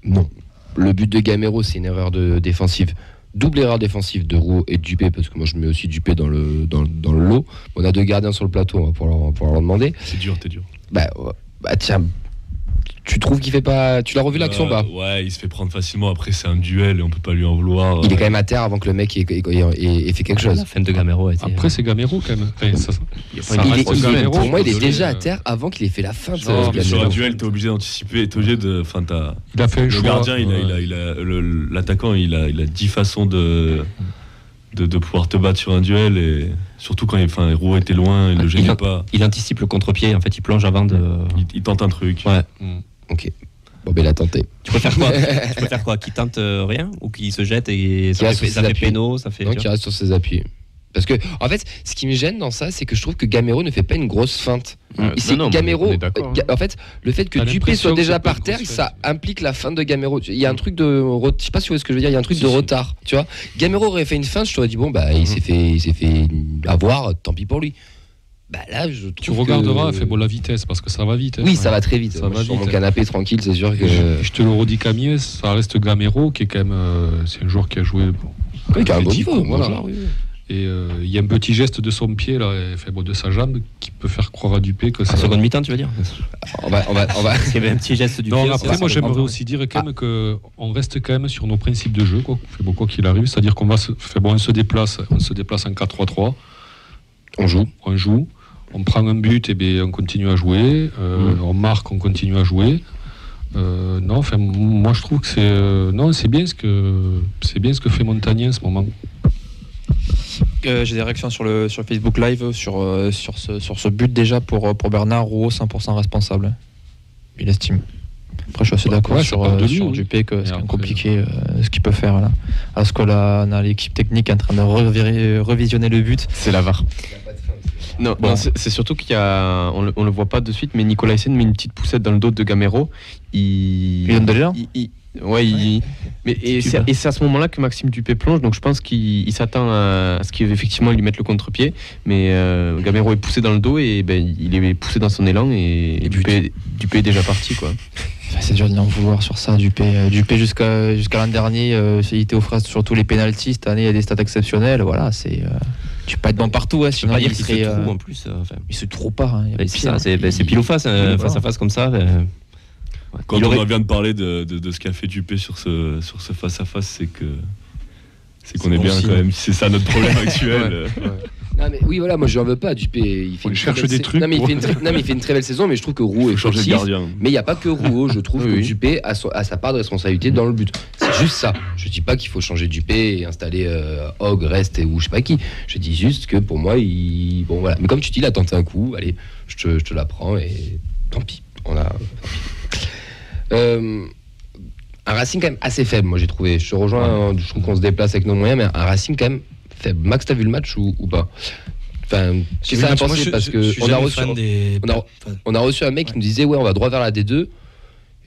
Non. Le but de Gamero, c'est une erreur défensive. Double erreur défensive de Rouault et de Dupé, parce que moi je mets aussi Dupé dans le lot. On a 2 gardiens sur le plateau, on va pouvoir leur demander. C'est dur. Bah tiens, tu trouves qu'il fait pas... Tu l'as revu l'action pas ? Ouais, il se fait prendre facilement. Après, c'est un duel et on peut pas lui en vouloir. Il est quand même à terre avant que le mec ait fait quelque chose. La fin de Gamero a été... Après, c'est Gamero quand même. Pour moi, il est déjà à terre avant qu'il ait fait la fin de Gamero. Sur un duel, t'es obligé d'anticiper. T'es obligé de... Il a fait un choix. Le gardien, l'attaquant, il a 10 façons de pouvoir te battre sur un duel, et surtout quand Rouault était loin, il ne le gênait pas. Il anticipe le contre-pied, en fait, il plonge avant de... Il tente un truc. Ouais. Ok. Bon, ben il a tenté. Tu préfères quoi Qu'il tente rien, ou qu'il se jette et ça fait péno, ça fait... Non, qu'il reste sur ses appuis. Parce que, en fait, ce qui me gêne dans ça, c'est que je trouve que Gamero ne fait pas une grosse feinte. Gamero, en fait, le fait que Dupé soit déjà par terre, ça implique la feinte de Gamero. Il y a un truc de... Je sais pas si vous voyez ce que je veux dire, il y a un truc de retard, tu vois. Gamero aurait fait une feinte, je t'aurais dit, il s'est fait avoir, tant pis pour lui. Bah là, je trouve tu regarderas, la vitesse, parce que ça va vite. Oui, ça va très vite. Ça va sur mon canapé tranquille, c'est sûr que... Je te le redis Camille, ça reste Gamero, qui est quand même... c'est un joueur qui a joué... Oui, qui a un bon niveau, voilà. Et il y a un petit geste de son pied, là, de sa jambe, qui peut faire croire à Dupé que c'est... En seconde mi-temps, tu veux dire ? On va... Il y avait un petit geste du pied. Après, moi, j'aimerais aussi dire quand même qu'on reste quand même sur nos principes de jeu, quoi qu'il arrive. C'est-à-dire qu'on on se déplace en 4-3-3. On joue. On prend un but, et on continue à jouer. On marque, on continue à jouer. Moi, je trouve que c'est bien ce que fait Montagnier en ce moment. J'ai des réactions sur le Facebook Live sur ce but déjà pour Bernard. Rouault 100% responsable, il estime. Après, je suis assez d'accord sur Dupé, que c'est quand même compliqué ce qu'il peut faire là. Parce que là, on a l'équipe technique en train de revisionner le but. C'est la VAR. Non, c'est surtout on le voit pas de suite, mais Nicolas Hyssen met une petite poussette dans le dos de Gamero. Il donne de l'élan. C'est à ce moment-là que Maxime Dupé plonge, donc je pense qu'il s'attend à ce qu'effectivement il lui mette le contre-pied, mais Gamero est poussé dans le dos, et il est poussé dans son élan, et Dupé est déjà parti, quoi. C'est dur de en vouloir sur ça. Dupé jusqu'à l'an dernier, il était aux fraises sur tous les pénaltys. Cette année, il y a des stats exceptionnels. Voilà, tu peux pas être bon partout, sinon pas dire qu'il se trouve en plus. Il se trouve pas. C'est pile ou face, face à face comme ça. Quand on vient de parler de ce qu'a fait Dupé sur ce face-à-face, c'est qu'on est bien quand même. C'est ça notre problème actuel. Non mais oui, voilà, moi je n'en veux pas. Dupé, il cherche des trucs. Non mais il fait une très belle saison, mais je trouve que Rouault est changer de gardien. Mais il n'y a pas que Rouault. Je trouve que Dupé a sa part de responsabilité dans le but. C'est juste ça. Je dis pas qu'il faut changer Dupé et installer Hogg, Rest ou je sais pas qui. Je dis juste que pour moi, bon voilà. Mais comme tu dis, il a tenté un coup. Allez, je te la prends et tant pis. Un Racing quand même assez faible, moi j'ai trouvé. Je te rejoins, je trouve qu'on se déplace avec nos moyens, mais un Racing quand même faible. Max, t'as vu le match ou pas ? Enfin, c'est ça à penser, parce que on a reçu un mec qui nous disait on va droit vers la D2, et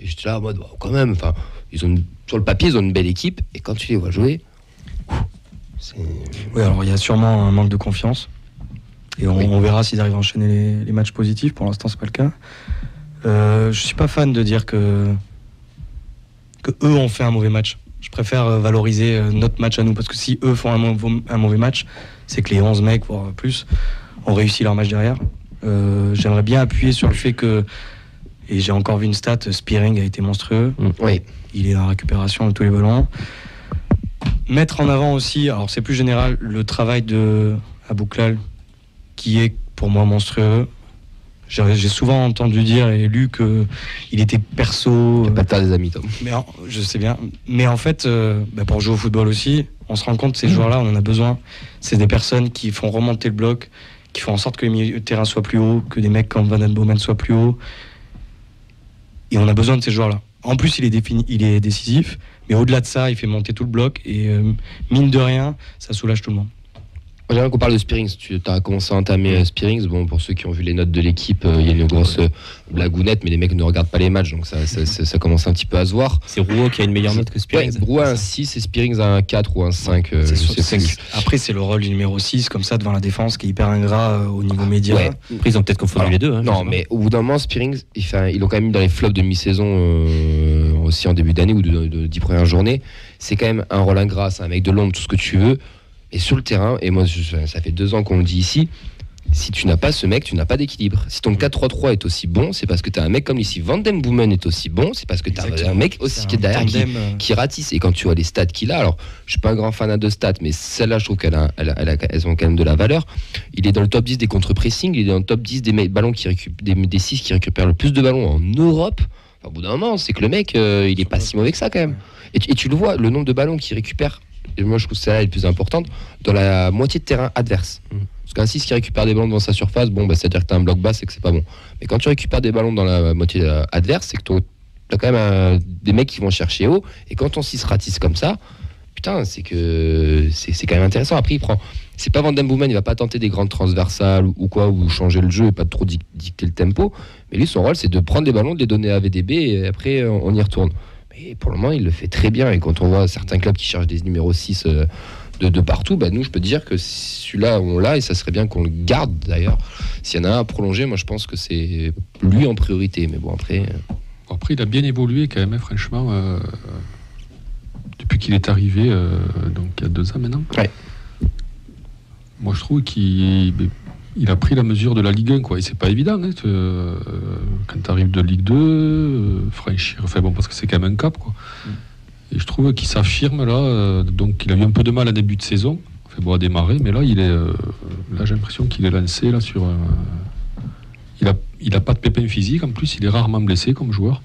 j'étais là en mode quand même. Enfin, sur le papier ils ont une belle équipe, et quand tu les vois jouer, oui, alors il y a sûrement un manque de confiance, et on verra s'ils arrivent à enchaîner les matchs positifs. Pour l'instant, c'est pas le cas. Je suis pas fan de dire que eux ont fait un mauvais match. Je préfère valoriser notre match à nous, parce que si eux font un mauvais match, c'est que les 11 mecs, voire plus, ont réussi leur match derrière. J'aimerais bien appuyer sur le fait que, et j'ai encore vu une stat, Spearing a été monstrueux. Oui. Il est en récupération de tous les ballons. Mettre en avant aussi, alors c'est plus général, le travail de Abouklal, qui est pour moi monstrueux. J'ai souvent entendu dire et lu qu'il était perso. T'as pas de faire des amis, Tom. Mais je sais bien. Mais en fait, pour jouer au football aussi, on se rend compte que ces joueurs-là, on en a besoin. C'est des personnes qui font remonter le bloc, qui font en sorte que le milieu de terrain soit plus haut, que des mecs comme Van Den Boomen soient plus hauts. Et on a besoin de ces joueurs-là. En plus, il est décisif, mais au-delà de ça, il fait monter tout le bloc. Et mine de rien, ça soulage tout le monde. J'aimerais qu'on parle de Spearings. Tu as commencé à entamer Spearings. Bon, pour ceux qui ont vu les notes de l'équipe, il y a une grosse blagounette, mais les mecs ne regardent pas les matchs, donc ça commence un petit peu à se voir. C'est Rouault qui a une meilleure note que Spearings. Ouais, Rouault a un 6 et Spearings a un 4 ou un 5. Après, c'est le rôle du numéro 6, comme ça, devant la défense, qui est hyper ingrat au niveau média. Ouais. Après, ils ont peut-être confondu les deux. Hein, non, mais au bout d'un moment, Spearings, ils l'ont quand même mis dans les flops de mi-saison aussi en début d'année ou de 10 premières journées. C'est quand même un rôle ingrat, c'est un mec de l'ombre, tout ce que tu veux. Et sur le terrain, et moi ça fait 2 ans qu'on le dit ici, si tu n'as pas ce mec, tu n'as pas d'équilibre. Si ton 4-3-3 est aussi bon, c'est parce que tu as un mec comme ici. Van Den Boomen est aussi bon, c'est parce que tu as un mec aussi qui est derrière qui ratisse. Et quand tu vois les stats qu'il a, alors je suis pas un grand fan de stats, mais celle-là je trouve elles ont quand même de la valeur. Il est dans le top 10 des contre-pressing, il est dans le top 10 des ballons qui des 6 qui récupèrent le plus de ballons en Europe. Enfin, au bout d'un moment, c'est que le mec, il est pas si mauvais que ça quand même. Et tu le vois, le nombre de ballons qu'il récupère. Et moi je trouve que celle-là est la plus importante dans la moitié de terrain adverse. Parce qu'un 6 qui récupère des ballons devant sa surface, bon, c'est-à-dire que tu as un bloc bas, c'est que c'est pas bon. Mais quand tu récupères des ballons dans la moitié adverse, c'est que tu as quand même des mecs qui vont chercher haut. Et quand ton 6 ratisse comme ça, putain, c'est que c'est quand même intéressant. Après, c'est pas Van Den Boomen, il va pas tenter des grandes transversales ou quoi, ou changer le jeu et pas trop dicter le tempo. Mais lui, son rôle, c'est de prendre les ballons, de les donner à VDB et après, on y retourne. Et pour le moment, il le fait très bien. Et quand on voit certains clubs qui cherchent des numéros 6 de partout, nous, je peux te dire que celui-là, on l'a et ça serait bien qu'on le garde d'ailleurs. S'il y en a un à prolonger, moi, je pense que c'est lui en priorité. Mais bon, après. Après, il a bien évolué quand même, hein, franchement, depuis qu'il est arrivé, donc il y a 2 ans maintenant. Ouais. Moi, je trouve qu'il a pris la mesure de la Ligue 1, quoi. Et c'est pas évident, hein, quand tu arrives de Ligue 2, franchir, parce que c'est quand même un cap, quoi. Et je trouve qu'il s'affirme là, donc il a eu un peu de mal à début de saison, à démarrer, mais là, là j'ai l'impression qu'il est lancé là sur. Il a pas de pépin physique, en plus, il est rarement blessé comme joueur.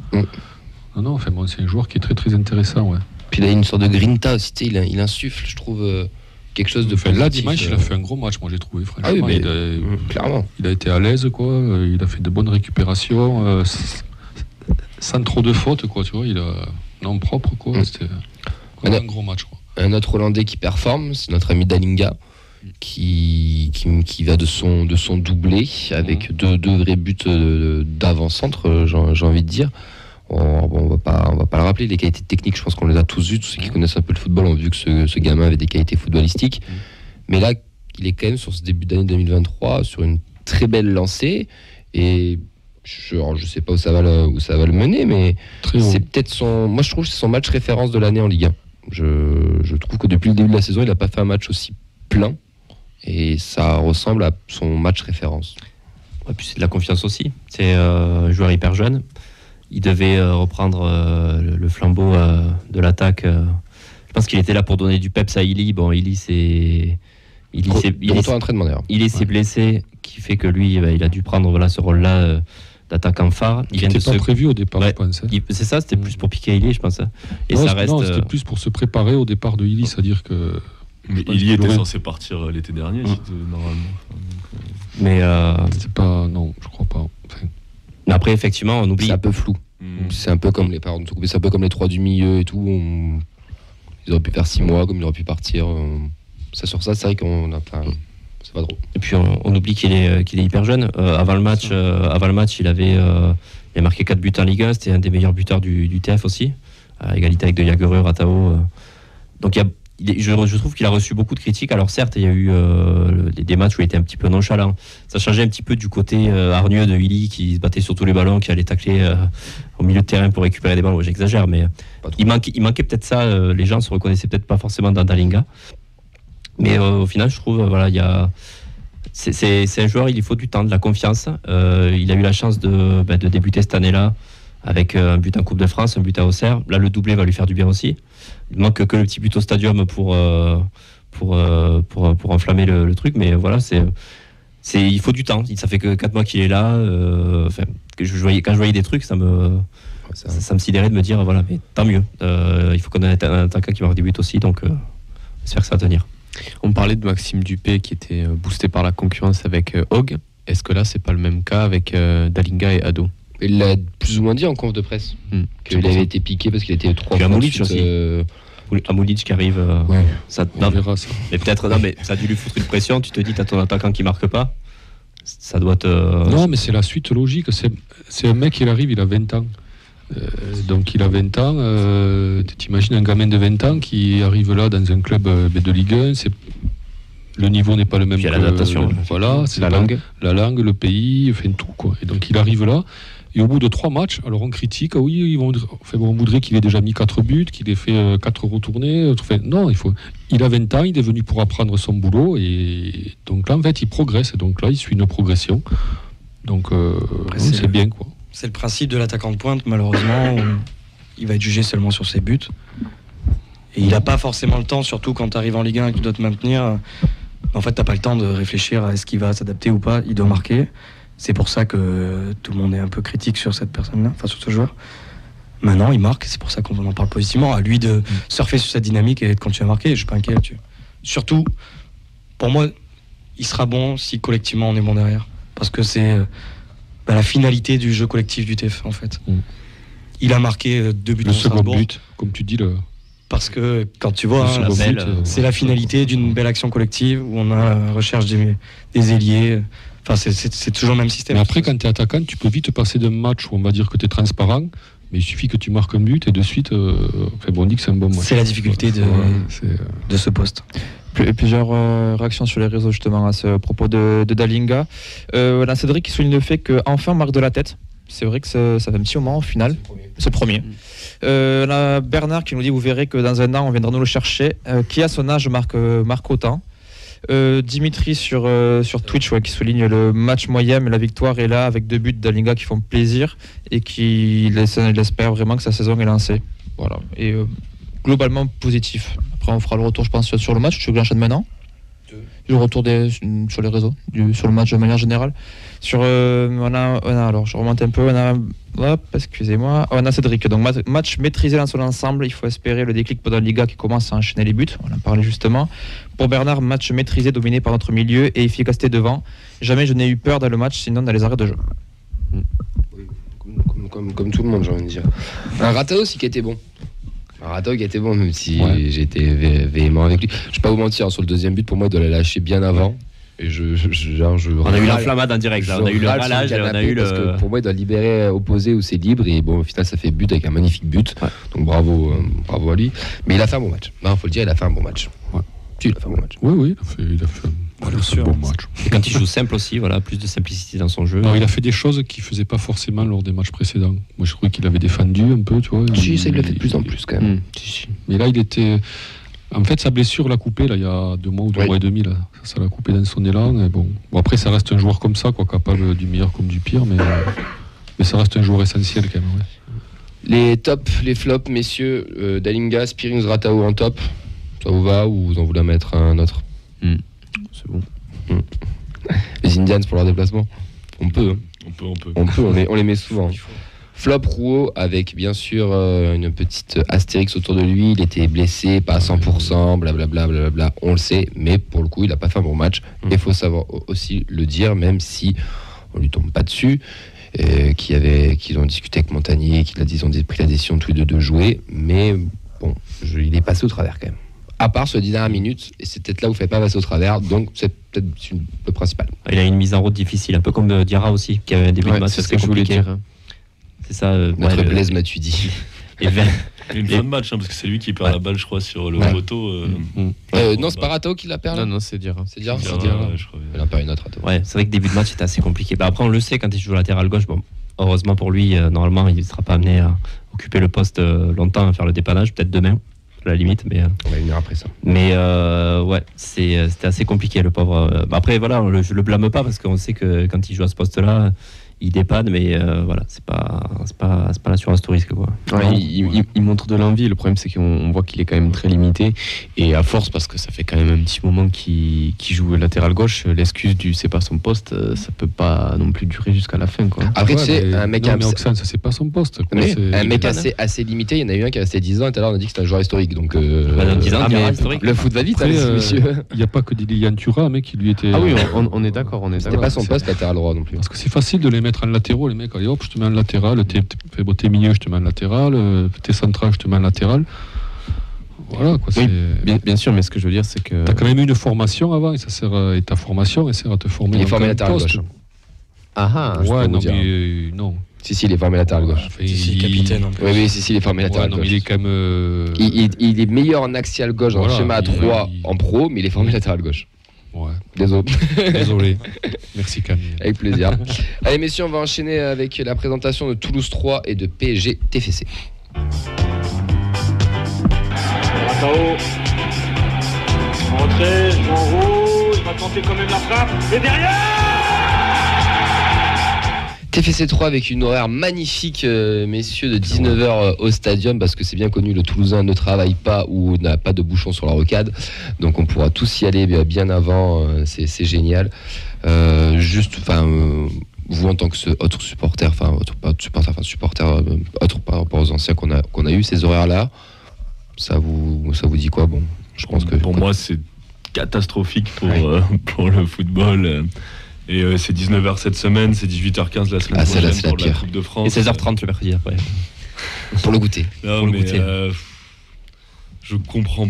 Non, c'est un joueur qui est très très intéressant, ouais. Puis il a une sorte de grinta aussi, il insuffle, je trouve. Quelque chose de positif. Là, dimanche, il a fait un gros match, moi j'ai trouvé, franchement. Ah oui, clairement. Il a été à l'aise, quoi. Il a fait de bonnes récupérations, sans trop de fautes, quoi. Tu vois, il a non propre, quoi. C'était un gros match, quoi. Un autre Hollandais qui performe, c'est notre ami Dalinga, qui va de son doublé avec deux vrais buts d'avant-centre, j'ai envie de dire. On va pas le rappeler, les qualités techniques, je pense qu'on les a tous vues, tous ceux qui connaissent un peu le football ont vu que ce gamin avait des qualités footballistiques. Mais là, il est quand même sur ce début d'année 2023 sur une très belle lancée. Et je sais pas où ça va le mener, mais c'est peut-être moi je trouve que c'est son match référence de l'année en Ligue 1. Je trouve que depuis le début de la saison, il n'a pas fait un match aussi plein. Et ça ressemble à son match référence. Et puis c'est de la confiance aussi. C'est un joueur hyper jeune. Il devait reprendre le flambeau de l'attaque. Je pense qu'il était là pour donner du peps à Illy. Bon, Illy s'est blessé, qui fait que lui, il a dû prendre ce rôle-là d'attaquant phare. Il n'était pas prévu au départ, je pense. C'est ça, c'était plus pour piquer Illy, je pense. Et non, ça reste. Non, c'était plus pour se préparer au départ de Illy, c'est-à-dire que. Mais Illy était censé partir l'été dernier, normalement. Mais c'est pas. Non, je crois pas. Mais après, effectivement, on oublie. C'est un peu flou. C'est un peu comme c'est un peu comme les 3 du milieu et tout. Ils auraient pu faire 6 mois, comme ils auraient pu partir. Ça sur ça, c'est vrai qu'on a pas. C'est pas drôle. Et puis on oublie qu'il est hyper jeune. Avant le match, il a marqué 4 buts en Ligue 1. C'était un des meilleurs buteurs du TF aussi, à égalité avec De Jagereux, Ratao. Donc je trouve qu'il a reçu beaucoup de critiques. Alors certes, il y a eu des matchs où il était un petit peu nonchalant. Ça changeait un petit peu du côté hargneux de Illy qui se battait sur tous les ballons, qui allait tacler au milieu de terrain pour récupérer des ballons. J'exagère, mais il manquait peut-être ça. Les gens se reconnaissaient peut-être pas forcément dans Dalinga. Mais au final, je trouve, c'est un joueur, il lui faut du temps, de la confiance. Il a eu la chance de débuter cette année-là avec un but en Coupe de France, un but à Auxerre. Là, le doublé va lui faire du bien aussi. Il manque que le petit but au stadium pour enflammer le truc, mais voilà, il faut du temps. Ça fait que 4 mois qu'il est là. Quand je voyais des trucs, ça me sidérait de me dire, voilà, mais tant mieux. Il faut qu'on ait un attaquant qui marque des buts aussi, donc j'espère que ça va tenir. On parlait de Maxime Dupé qui était boosté par la concurrence avec Hogg. Est-ce que là, c'est pas le même cas avec Dalinga et Ado? Il l'a plus ou moins dit en conf de presse qu'il avait été piqué parce qu'il était 3 fois de suite. Amulic qui arrive. Ouais, Ça, on verra ça. mais peut-être, mais ça a dû lui foutre une pression. Tu te dis, t'as ton attaquant qui marque pas. Ça doit te. Non, mais c'est la suite logique. C'est un mec, il arrive, il a 20 ans. Donc il a 20 ans. T'imagines un gamin de 20 ans qui arrive là dans un club de Ligue 1. Le niveau n'est pas le même. Puis il y a l'adaptation. Voilà, c'est la langue, le pays, enfin tout quoi. Et donc il arrive là. Et au bout de 3 matchs, alors on critique, oui, on voudrait qu'il ait déjà mis 4 buts, qu'il ait fait 4 retournées. Enfin, non, il a 20 ans, il est venu pour apprendre son boulot. Et donc là, en fait, il progresse. Et donc là, il suit une progression. Donc c'est bien quoi. C'est le principe de l'attaquant de pointe, malheureusement, où il va être jugé seulement sur ses buts. Et il n'a pas forcément le temps, surtout quand tu arrives en Ligue 1 et que tu dois te maintenir. En fait, tu n'as pas le temps de réfléchir à est-ce qu'il va s'adapter ou pas. Il doit marquer. C'est pour ça que tout le monde est un peu critique sur cette personne-là, enfin sur ce joueur. Maintenant, il marque, c'est pour ça qu'on en parle positivement. À lui de surfer sur cette dynamique et de continuer à marquer. Je ne suis pas inquiet là-dessus. Surtout, pour moi, il sera bon si collectivement on est bon derrière. Parce que c'est la finalité du jeu collectif du TF, en fait. Il a marqué 2 buts le second but, comme tu dis. Parce que quand tu vois, c'est la finalité d'une belle action collective où on a la recherche des ailiers. Enfin, c'est toujours le même système. Mais après, quand tu es attaquant, tu peux vite passer d'un match où on va dire que tu es transparent, mais il suffit que tu marques un but et de suite, on dit que c'est un bon match. C'est la difficulté de ce poste. Plusieurs réactions sur les réseaux justement à ce propos de Dalinga. Voilà, Cédric qui souligne le fait qu'enfin on marque de la tête. C'est vrai que ça fait un petit moment au final. C'est le premier. On a Bernard qui nous dit, vous verrez que dans un an on viendra nous le chercher. Qui à son âge marque autant. Dimitri sur Twitch qui souligne le match moyen, mais la victoire est là avec 2 buts d'Alinga qui font plaisir et il espère vraiment que sa saison est lancée. Voilà. Et globalement positif. Après on fera le retour je pense sur le match. Tu veux que j'enchaîne maintenant? Le retour sur les réseaux, sur le match de manière générale. Alors je remonte un peu. Excusez-moi. On a Cédric. Donc match maîtrisé dans son ensemble. Il faut espérer le déclic pendant la Liga qui commence à enchaîner les buts. On en parlait justement. Pour Bernard, match maîtrisé, dominé par notre milieu et efficacité devant. Jamais je n'ai eu peur dans le match, sinon dans les arrêts de jeu. Oui, comme tout le monde, j'ai envie de dire. Un Ratao aussi qui était bon. Ratao qui était bon, même si j'ai été véhément avec lui. Je ne vais pas vous mentir, sur le deuxième but, pour moi, il doit la lâcher bien avant. Et on a eu l'enflammade en direct, là. On a eu le ralage, on a eu parce que pour moi, il doit libérer opposé où c'est libre. Et bon, au final, ça fait but avec un magnifique but. Ouais. Donc bravo à lui. Mais il a fait un bon match. Non, faut le dire, il a fait un bon match. Ouais. Si, il a fait un bon match. Oui, il a fait un bon match. Et quand il joue simple aussi, plus de simplicité dans son jeu. Non, il a fait des choses qu'il ne faisait pas forcément lors des matchs précédents. Moi, je croyais qu'il avait défendu un peu, tu vois. Si, ça, il l'a fait de plus en plus, quand même. Mais là, il était... En fait, sa blessure l'a coupé, là, il y a 2 mois ou 2 mois et demi, là. Ça l'a coupé dans son élan. Et bon, après, ça reste un joueur comme ça, capable du meilleur comme du pire, mais ça reste un joueur essentiel, quand même. Ouais. Les tops, les flops, messieurs, Dalinga, Spearings, Ratao en top. Ça vous va ou vous en voulez mettre un autre? C'est bon. Les Indians pour leur déplacement? On peut. On les met souvent. Flop Rouault avec bien sûr une petite astérix autour de lui. Il était blessé, pas à 100%, blablabla, on le sait, mais pour le coup, il n'a pas fait un bon match. Il faut savoir aussi le dire, même si on lui tombe pas dessus. Qu'ils ont discuté avec Montagnier, qu'ils ont pris la décision tous les deux de jouer, mais bon, il est passé au travers quand même. À part ce 10 dernières minutes, et c'est peut-être là où il ne fait pas passer au travers, donc c'est peut-être le principal. Il a une mise en route difficile, un peu comme Diarra aussi, qui avait un début de match c'est ce que je voulais dire. C'est ça. Notre Blaise Matuidi. Une fin de match, parce que c'est lui qui perd la balle, je crois, sur le poteau. Non, c'est pas Ratao qui la perd. Non, c'est Diarra. C'est Diarra. Il a perdu notre Ratao. Ouais, c'est vrai que début de match c'était assez compliqué. Après, on le sait quand il joue latéral gauche. Bon, heureusement pour lui, normalement, il ne sera pas amené à occuper le poste longtemps, à faire le dépannage, peut-être demain. À la limite, mais on va venir après ça. Mais c'était assez compliqué, le pauvre. Après, voilà, je le blâme pas parce qu'on sait que quand il joue à ce poste-là, il dépanne, mais voilà, c'est pas l'assurance tout risque, quoi. Ouais, il montre de l'envie. Le problème, c'est qu'on voit qu'il est quand même très limité, et à force, parce que ça fait quand même un petit moment qu'il joue latéral gauche, l'excuse du c'est pas son poste, ça peut pas non plus durer jusqu'à la fin, quoi. Après, c'est un mec. Mais Oxane, ça c'est pas son poste. Un mec assez limité. Il y en a eu un qui est resté 10 ans, et tout à l'heure on a dit que c'était un joueur historique. Donc, 10 ans, le foot va vite, monsieur. Il n'y a pas que Lilian Thuram, mec, qui lui était. Ah oui, on est d'accord, C'était pas son poste latéral droit non plus. Parce que c'est facile de les mettre en latéraux, les mecs. Allez hop, je te mets en latéral. T'es milieu, je te mets en latéral. T'es central, je te mets en latéral. Voilà, quoi. Oui, bien sûr, mais ce que je veux dire, c'est que. T'as quand même eu une formation avant, et ta formation, elle sert à te former. Il est formé latéral gauche. Ouais, non, mais non. Si, il est formé latéral gauche. Si, capitaine en plus. Oui, si, il est formé latéral gauche. Il est quand même. Il est meilleur en axial gauche dans le schéma à 3 en pro, mais il est formé latéral gauche. Ouais. Désolé. Merci Camille. Avec plaisir. Allez messieurs, on va enchaîner avec la présentation de Toulouse 3 et de PSG TFC. Ratao. Rentrée, en haut, il va tenter quand même la frappe. Et derrière TFC 3 avec une horaire magnifique, messieurs, de 19h au stadium, parce que c'est bien connu, le Toulousain ne travaille pas ou n'a pas de bouchon sur la rocade, donc on pourra tous y aller bien avant, c'est génial. Vous en tant que supporter par rapport aux anciens qu'on a eu, ces horaires-là, ça vous dit quoi? Bon, je pense que pour moi c'est catastrophique pour le football. Et c'est 19h cette semaine, c'est 18h15 la semaine prochaine pour la Coupe de France. Et 16h30 le mercredi après. Pour le goûter. Non, mais je comprends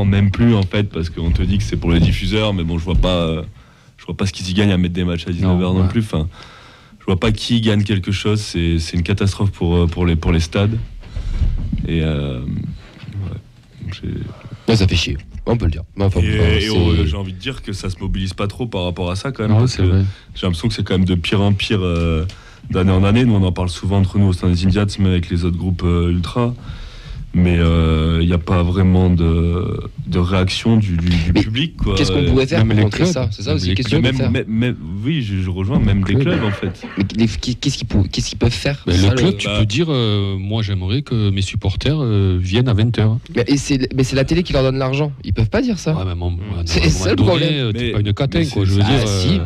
même plus en fait, parce qu'on te dit que c'est pour les diffuseurs, mais bon, je vois pas ce qu'ils y gagnent à mettre des matchs à 19h non plus. Enfin, je vois pas qui gagne quelque chose. C'est une catastrophe pour les stades. Et ça fait chier. On peut le dire. J'ai envie de dire que ça se mobilise pas trop par rapport à ça quand même. Non, parce que j'ai l'impression que c'est quand même de pire en pire d'année en année. Nous on en parle souvent entre nous au sein des Indians, mais avec les autres groupes ultra. Mais il n'y a pas vraiment de réaction du public. Quoi. Qu'est-ce qu'on pourrait faire pour contrer ça? C'est ça aussi, qu'est-ce qu'on peut faire? Oui, je rejoins même les clubs en fait. Mais qu'est-ce qu'ils peuvent faire? Le club, tu peux dire, moi j'aimerais que mes supporters viennent à 20h. Mais c'est la télé qui leur donne l'argent. Ils peuvent pas dire ça. C'est ça le problème. T'es pas une catin, quoi. Je veux dire. Si.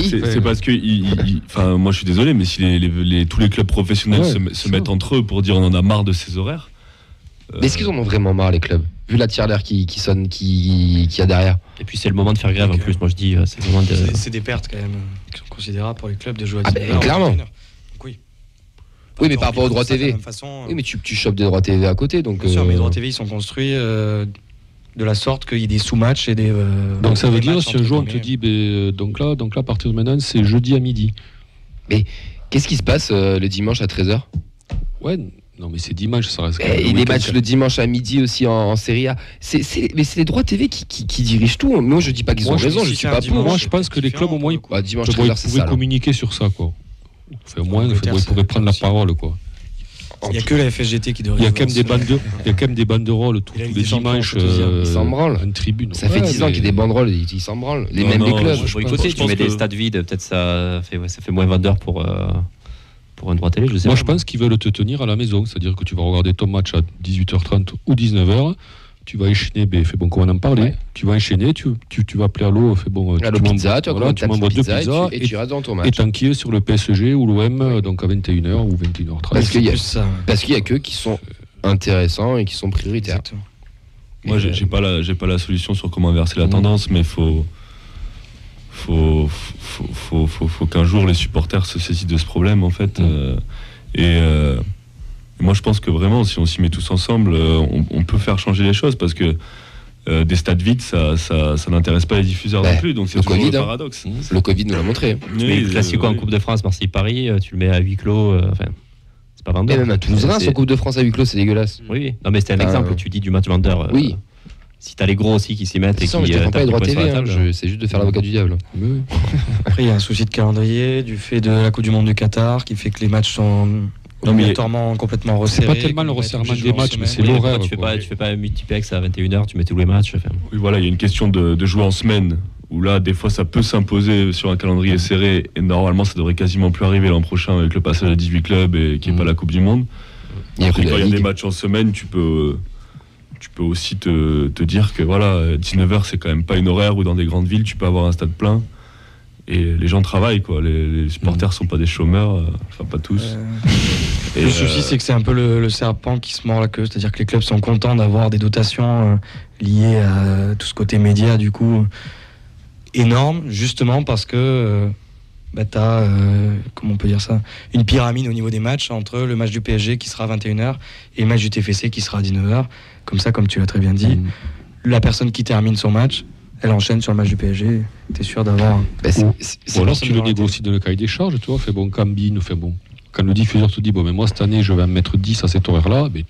C'est parce que, moi je suis désolé, mais si tous les clubs professionnels se mettent entre eux pour dire on en a marre de ces horaires. Mais est-ce qu'ils en ont vraiment marre, les clubs, vu la tirelire qui sonne, qui y a derrière? Et puis c'est le moment de faire grève en plus. Moi je dis, c'est vraiment c'est des pertes quand même qui sont considérables pour les clubs de jouer à 19h. Clairement. Oui, mais par rapport aux droits TV. Oui, mais tu chopes des droits TV à côté, donc. Bien sûr, mais les droits TV ils sont construits de la sorte qu'il y ait des sous-matchs et des. Donc ça veut dire si un jour on te dit, donc là, à partir de maintenant, c'est jeudi à midi. Mais qu'est-ce qui se passe le dimanche à 13h? Ouais. Non mais c'est dimanche, ça reste. Et des matchs le dimanche à midi aussi en Serie A. Mais c'est les droits TV qui dirigent tout. Moi je dis pas qu'ils ont raison, je suis pas pour. Moi je pense que les clubs au moins dimanche 13h, c'est ça. Communiquer sur ça quoi. Enfin, au moins ils pourraient prendre la parole quoi. Il n'y a que la FSGT qui devrait. Il y a quand même des banderoles tous les dimanches. Ils s'en branlent. Une tribune. Ça fait 10 ans qu'il y a des banderoles, ils s'en branlent. Même les clubs. Tu mets des stades vides, peut-être ça fait moins vendeur pour un droit télé, je sais pas. Moi, je pense qu'ils veulent te tenir à la maison, c'est-à-dire que tu vas regarder ton match à 18h30 ou 19h, tu vas enchaîner, fait bon, comme on en parlait, tu vas enchaîner, tu vas appeler à l'eau, fait bon, tu pizza, tu m'envoies 2 pizzas et tu restes dans ton match. Et t'enquilles sur le PSG ou l'OM, donc à 21h ou 21h30. Parce qu'il y a qu'eux qui sont intéressants et qui sont prioritaires. Exactement. Moi, j'ai pas la solution sur comment inverser la tendance, mais faut qu'un jour les supporters se saisissent de ce problème en fait. Moi je pense que vraiment si on s'y met tous ensemble on peut faire changer les choses, parce que des stades vides ça n'intéresse pas les diffuseurs non plus, donc c'est toujours le paradoxe. Le Covid nous l'a montré. Mais le classico en Coupe de France, Marseille-Paris, tu le mets à huis clos, c'est pas vendeur. Et même à Toulouse-Reims en Coupe de France à huis clos, c'est dégueulasse. Oui, non mais c'était un exemple, tu dis du match vendeur. Oui. Si t'as les gros aussi qui s'y mettent et qui je défends pas les droits TV, c'est juste de faire l'avocat du diable. Après il y a un souci de calendrier du fait de la Coupe du Monde du Qatar qui fait que les matchs sont obligatoirement complètement resserrés. C'est pas tellement le resserrement des matchs, mais c'est l'horaire. Tu fais pas un multiplex à 21h, tu mets tous les matchs. Oui voilà, il y a une question de jouer en semaine, où là des fois ça peut s'imposer sur un calendrier serré, et normalement ça devrait quasiment plus arriver l'an prochain avec le passage à 18 clubs et qui n'est pas la Coupe du Monde. Quand il y a des matchs en semaine, tu peux aussi te dire que voilà, 19h c'est quand même pas une horaire où dans des grandes villes tu peux avoir un stade plein et les gens travaillent quoi. Les supporters sont pas des chômeurs, enfin pas tous. Le souci c'est que c'est un peu le serpent qui se mord la queue, c'est-à-dire que les clubs sont contents d'avoir des dotations liées à tout ce côté média du coup énorme, justement parce que t'as, comment on peut dire ça, une pyramide au niveau des matchs entre le match du PSG qui sera à 21h et le match du TFC qui sera à 19h. Comme ça, comme tu l'as très bien dit, la personne qui termine son match, elle enchaîne sur le match du PSG. T'es sûr d'avoir. Ou alors tu le négocies dans le cahier des charges, tu vois, quand le diffuseur te dit, bon, mais moi cette année je vais me mettre 10 à cette horaire-là, mais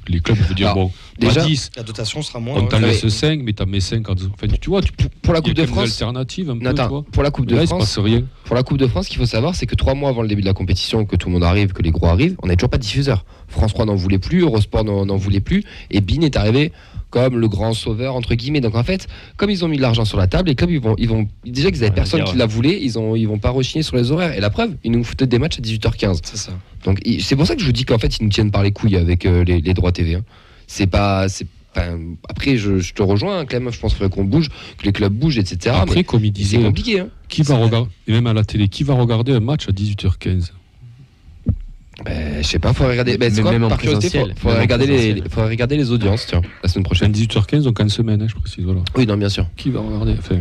les clubs vont dire, bon, déjà, 10, la dotation sera moins. on t'en laisse 5, mais t'en mets 5. Enfin, tu vois, pour la Coupe de France, alternative un peu, Nathan, pour la Coupe de France, il se passe rien. Pour la Coupe de France, ce qu'il faut savoir, c'est que 3 mois avant le début de la compétition, que tout le monde arrive, que les gros arrivent, on n'avait toujours pas de diffuseur. France 3 n'en voulait plus, Eurosport n'en voulait plus, et BeIN est arrivé comme le grand sauveur entre guillemets. Donc en fait, comme ils ont mis de l'argent sur la table, les clubs ils vont déjà qu'ils avaient personne qui la voulait, ils vont pas rechigner sur les horaires. Et la preuve, ils nous foutaient des matchs à 18h15. C'est ça. Donc c'est pour ça que je vous dis qu'en fait ils nous tiennent par les couilles avec les droits TV. Hein. Après je te rejoins, Clem, je pense qu'il faudrait qu'on bouge, que les clubs bougent, etc. Après, mais comme il disait, c'est compliqué. Hein. Qui va regarder, et même à la télé, qui va regarder un match à 18h15? Je sais pas, faudrait regarder. C'est quoi, par curiosité, faudrait regarder les audiences, tiens, la semaine prochaine. 18h15, donc en semaine, je précise, voilà. Oui, non, bien sûr. Qui va regarder? Enfin,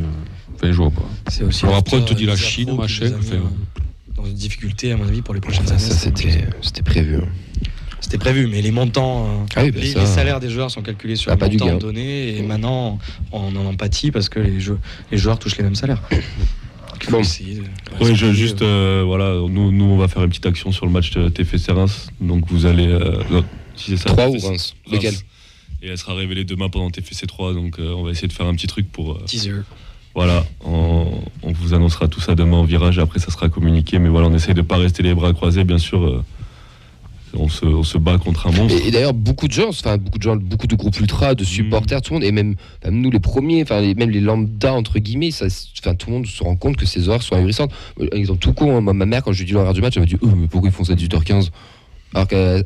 je vois pas. C'est aussi. Alors après, on te dit la Chine, machin. Dans une difficulté, à mon avis, pour les prochaines années. Ça, c'était prévu. C'était prévu, mais les montants, les salaires des joueurs sont calculés sur un montant donné, et maintenant, on en empathie parce que les joueurs touchent les mêmes salaires. Bon. Oui, juste, voilà, nous on va faire une petite action sur le match de TFC Reims. Donc vous allez. Si c'est ça, 3 ou Reims. Lequel? Et elle sera révélée demain pendant TFC 3. Donc on va essayer de faire un petit truc pour. Teaser. Voilà, on vous annoncera tout ça demain en virage. Et après, ça sera communiqué. Mais voilà, on essaye de ne pas rester les bras croisés, bien sûr. On se bat contre un monstre. Et d'ailleurs, beaucoup de groupes ultra, de supporters, tout le monde, et même nous les premiers, même les lambda entre guillemets, tout le monde se rend compte que ces horaires sont ahurissantes. Exemple tout con, ma mère, quand je lui dis l'horaire du match, elle m'a dit mais pourquoi ils font ça à 18h15 alors qu'elle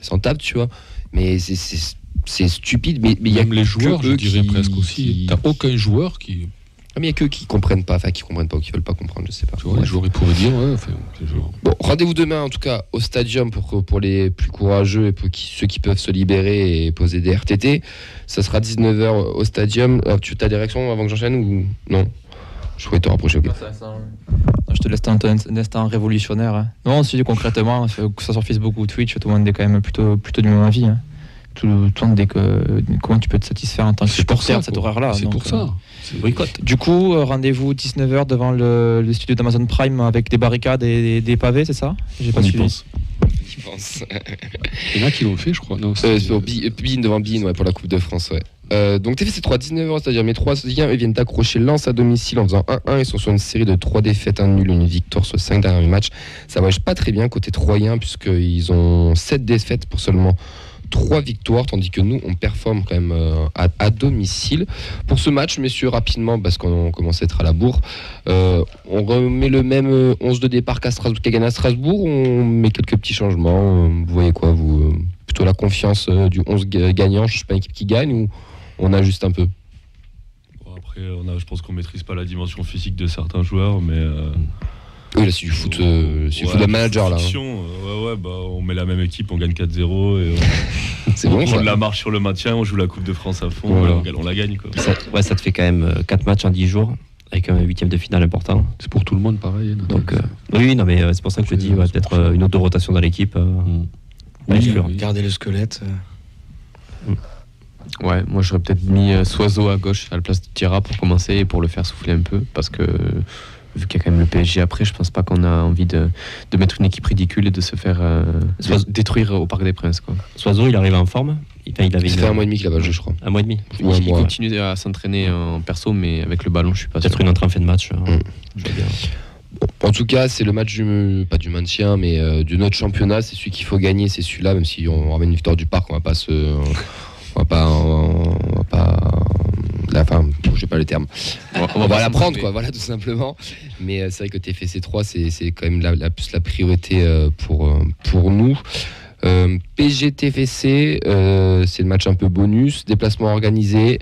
s'en tape, tu vois. Mais c'est stupide. Mais il y a même les joueurs, je dirais presque aussi. T'as aucun joueur qui. Mais il n'y a que qui comprennent pas, ou qui veulent pas comprendre, je sais pas. Tu vois, les joueurs, ils pourraient dire, Bon, rendez-vous demain, en tout cas, au stadium pour les plus courageux et pour ceux qui peuvent se libérer et poser des RTT. Ça sera 19h au stadium. Alors, tu as des réactions avant que j'enchaîne ou non? Je pourrais te rapprocher, ok. Je te laisse un instant révolutionnaire. Hein. Non, on se dit concrètement, que ce soit sur Facebook ou Twitch, tout le monde est quand même plutôt du même avis. Hein. Tout le temps, comment tu peux te satisfaire en tant que supporter de cet horaire-là? C'est pour ça. Boycott. Du coup, rendez-vous 19h devant le studio d'Amazon Prime avec des barricades et des pavés, c'est ça? J'ai pas suivi. Je pense. Il y en a qui l'ont fait, je crois. Non, BeIN devant BeIN, pour la Coupe de France, ouais. Donc TFC 3, 19h, c'est-à-dire mes 3 ils viennent d'accrocher Lens à domicile en faisant 1-1. Ils sont sur une série de 3 défaites, 1 nul, une victoire sur 5 derniers matchs. Ça voyage pas très bien côté troyen, puisqu'ils ont 7 défaites pour seulement 3 victoires, tandis que nous, on performe quand même à domicile. Pour ce match, messieurs, rapidement, parce qu'on commence à être à la bourre, on remet le même 11 de départ qu'à gagné à Strasbourg, on met quelques petits changements. Vous voyez quoi, vous plutôt la confiance du 11 gagnant, je ne sais pas, une équipe qui gagne, ou on ajuste un peu? Bon, après, je pense qu'on ne maîtrise pas la dimension physique de certains joueurs, mais... Oui, là, c'est du foot, de manager, là. On met la même équipe, on gagne 4-0. Et c'est bon, on la marche sur le maintien, on joue la Coupe de France à fond, voilà. On la gagne. Quoi. Ça te fait quand même 4 matchs en 10 jours, avec un 8e de finale important. C'est pour tout le monde pareil. Donc, oui, non, mais c'est pour ça que je dis, peut-être une autre rotation dans l'équipe. Garder le squelette. Ouais, moi j'aurais peut-être mis Soiseau à gauche à la place de Thierry pour commencer et pour le faire souffler un peu, parce que vu qu'il y a quand même le PSG après, je pense pas qu'on a envie de mettre une équipe ridicule et de se faire détruire au Parc des Princes, quoi. Soiseau, il arrive en forme. Il fait 1 mois et demi qu'il a pas joué, je crois. 1 mois et demi. Il continue à s'entraîner en perso, mais avec le ballon, je suis pas sûr. Peut-être une entrée en fin de match. En tout cas, c'est le match pas du maintien, mais de notre championnat. C'est celui qu'il faut gagner, c'est celui-là. Même si on ramène une victoire du Parc, on va pas j'ai pas le terme. On va la prendre, quoi, voilà, tout simplement. Mais c'est vrai que TFC 3, c'est quand même la priorité pour nous. PSG TFC, c'est le match un peu bonus, déplacement organisé.